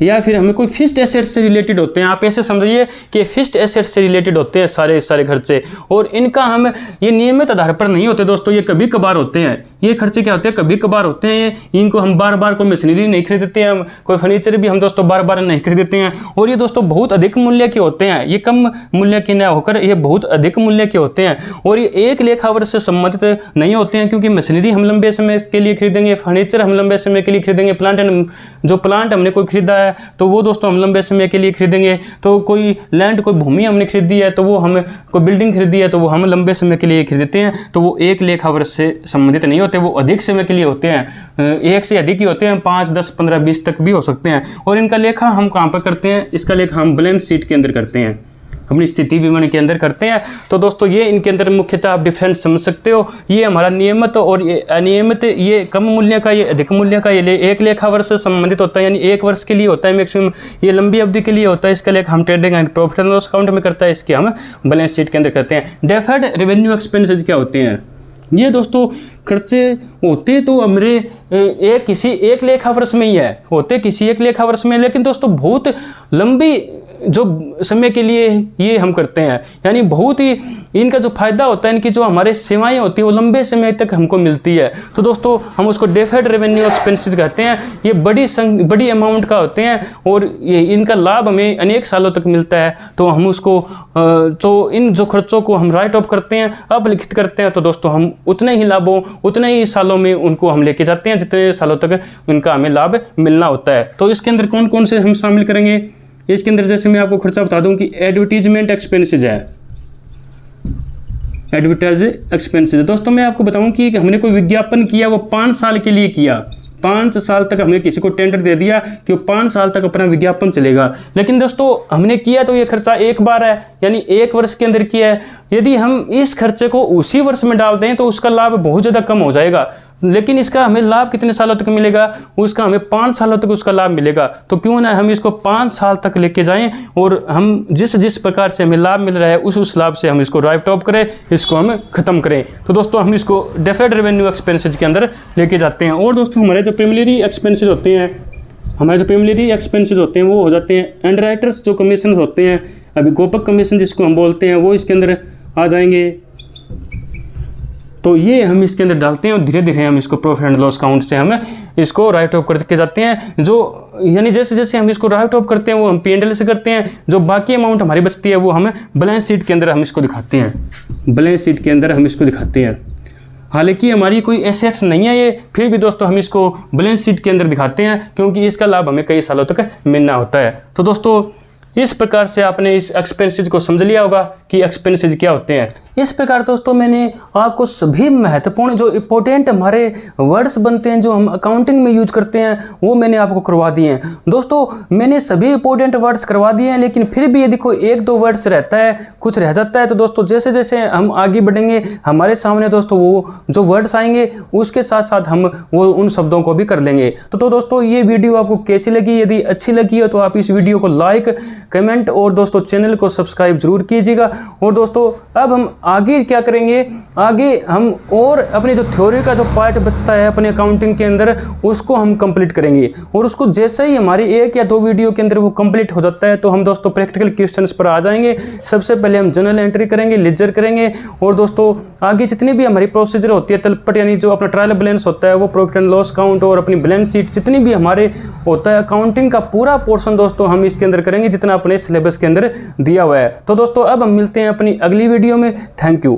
या फिर हमें कोई फिक्स्ड एसेट से रिलेटेड होते हैं। आप ऐसे समझिए कि फिक्स्ड एसेट से रिलेटेड होते हैं सारे खर्चे, और इनका हम ये नियमित आधार पर नहीं होते दोस्तों, ये कभी कभार होते हैं। ये खर्चे क्या होते हैं, कभी कभार होते हैं। इनको हम बार बार, कोई मशीनरी नहीं खरीदते हैं, कोई फर्नीचर भी हम दोस्तों बार बार नहीं खरीदते हैं। और ये दोस्तों बहुत अधिक मूल्य के होते हैं, ये कम मूल्य के न होकर ये बहुत अधिक मूल्य के होते हैं। और ये एक लेखा वर्ष से संबंधित नहीं होते हैं, क्योंकि मशीनरी हम लंबे समय के लिए खरीदेंगे, फर्नीचर हम लंबे समय के लिए खरीदेंगे, प्लांट हमने कोई खरीदा है तो वो दोस्तों हम लंबे समय के लिए खरीदेंगे। तो कोई लैंड, कोई भूमि हमने खरीदी है, तो वो हम, कोई बिल्डिंग खरीदी है तो वो हम लंबे समय के लिए खरीदते हैं। तो वो एक लेखा वर्ष से संबंधित नहीं होते, वो अधिक समय के लिए होते हैं, एक से अधिक ही होते हैं, 5, 10, 15, 20 तक भी हो सकते हैं। और इनका लेखा हम कहाँ पर करते हैं, इसका लेखा हम बैलेंस शीट के अंदर करते हैं, अपनी स्थिति विवरण के अंदर करते हैं। तो दोस्तों ये इनके अंदर मुख्यतः आप डिफरेंस समझ सकते हो। ये हमारा नियमित और ये अनियमित, ये कम मूल्य का, ये अधिक मूल्य का, ये एक लेखा वर्ष से संबंधित होता है, यानी एक वर्ष के लिए होता है मैक्सिमम, ये लंबी अवधि के लिए होता है। इसका लेखा हम trading and profit and loss account में करता है, इसके हम बैलेंस शीट के अंदर करते हैं। डेफर्ड रेवेन्यू एक्सपेंसेस क्या होते हैं, ये दोस्तों खर्चे होते तो हमारे किसी एक लेखा वर्ष में ही है, होते किसी एक लेखा वर्ष में, लेकिन दोस्तों बहुत लंबी जो समय के लिए ये हम करते हैं, यानी बहुत ही इनका जो फायदा होता है, इनकी जो हमारे सेवाएं होती है वो लंबे समय तक हमको मिलती है। तो दोस्तों हम उसको डेफर्ड रेवेन्यू एक्सपेंसेस कहते हैं। ये बड़ी अमाउंट का होते हैं और ये इनका लाभ हमें अनेक सालों तक मिलता है। तो हम उसको तो इन जो खर्चों को हम राइट ऑफ करते हैं, अपलिखित करते हैं, तो दोस्तों हम उतने ही लाभों, उतने ही सालों में उनको हम लेके जाते हैं जितने सालों तक उनका हमें लाभ मिलना होता है। तो इसके अंदर कौन कौन से हम शामिल करेंगे, इसके अंदर जैसे मैं आपको खर्चा बता दूं कि एडवर्टीजमेंट एक्सपेंसेस है, एडवर्टाइज एक्सपेंसेस। दोस्तों मैं आपको बताऊं कि हमने कोई विज्ञापन किया, वो 5 साल के लिए किया, 5 साल तक हमने किसी को टेंडर दे दिया कि वो 5 साल तक अपना विज्ञापन चलेगा। लेकिन दोस्तों हमने किया तो ये खर्चा एक बार है, यानी एक वर्ष के अंदर किया है। यदि हम इस खर्चे को उसी वर्ष में डाल दें तो उसका लाभ बहुत ज़्यादा कम हो जाएगा। लेकिन इसका हमें लाभ कितने सालों तक मिलेगा, उसका हमें 5 सालों तक उसका लाभ मिलेगा। तो क्यों ना हम इसको 5 साल तक लेके जाएं और हम जिस प्रकार से हमें लाभ मिल रहा है उस लाभ से हम इसको राइट ऑफ करें, इसको हम ख़त्म करें। तो दोस्तों हम इसको डेफर्ड रेवेन्यू एक्सपेंसेज के अंदर लेके जाते हैं। और दोस्तों हमारे जो प्रीमिलरी एक्सपेंसेज होते हैं, वो हो जाते हैं अंडरराइटर्स जो कमीशन होते हैं, अभी गोपक कमीशन जिसको हम बोलते हैं, वो इसके अंदर आ जाएंगे। तो ये हम इसके अंदर डालते हैं और धीरे धीरे हम इसको प्रॉफिट एंड लॉस अकाउंट से हम इसको राइट ऑफ करके जाते हैं। जो यानी जैसे जैसे हम इसको राइट ऑफ करते हैं वो हम P&L से करते हैं, जो बाकी अमाउंट हमारी बचती है वो हम बैलेंस शीट के अंदर हम इसको दिखाते हैं। हालांकि हमारी कोई एसेट्स नहीं है ये, फिर भी दोस्तों हम इसको बैलेंस शीट के अंदर दिखाते हैं क्योंकि इसका लाभ हमें कई सालों तक मिलना होता है। तो दोस्तों इस प्रकार से आपने इस एक्सपेंसेज को समझ लिया होगा कि एक्सपेंसेज क्या होते हैं। इस प्रकार दोस्तों मैंने आपको सभी महत्वपूर्ण जो इंपॉर्टेंट हमारे वर्ड्स बनते हैं जो हम अकाउंटिंग में यूज करते हैं वो मैंने आपको करवा दिए हैं। दोस्तों मैंने सभी इंपॉर्टेंट वर्ड्स करवा दिए हैं, लेकिन फिर भी यदि कोई 1-2 वर्ड्स रहता है, कुछ रह जाता है, तो दोस्तों जैसे जैसे हम आगे बढ़ेंगे हमारे सामने दोस्तों वो जो वर्ड्स आएंगे उसके साथ साथ हम वो उन शब्दों को भी कर लेंगे। तो दोस्तों ये वीडियो आपको कैसी लगी? यदि अच्छी लगी हो तो आप इस वीडियो को लाइक, कमेंट और दोस्तों चैनल को सब्सक्राइब जरूर कीजिएगा। और दोस्तों अब हम आगे क्या करेंगे, आगे हम और अपनी जो थ्योरी का जो पार्ट बचता है अपने अकाउंटिंग के अंदर उसको हम कंप्लीट करेंगे। और उसको जैसे ही हमारी 1 या 2 वीडियो के अंदर वो कंप्लीट हो जाता है तो हम दोस्तों प्रैक्टिकल क्वेश्चंस पर आ जाएंगे। सबसे पहले हम जनरल एंट्री करेंगे, लेजर करेंगे, और दोस्तों आगे जितनी भी हमारी प्रोसीजर होती है तलपट यानी जो अपना ट्रायल बैलेंस होता है वो प्रॉफिट एंड लॉस अकाउंट और अपनी बैलेंस शीट जितनी भी हमारे होता है अकाउंटिंग का पूरा पोर्शन दोस्तों हम इसके अंदर करेंगे जितना अपने सिलेबस के अंदर दिया हुआ है। तो दोस्तों अब हम मिलते हैं अपनी अगली वीडियो में। Thank you.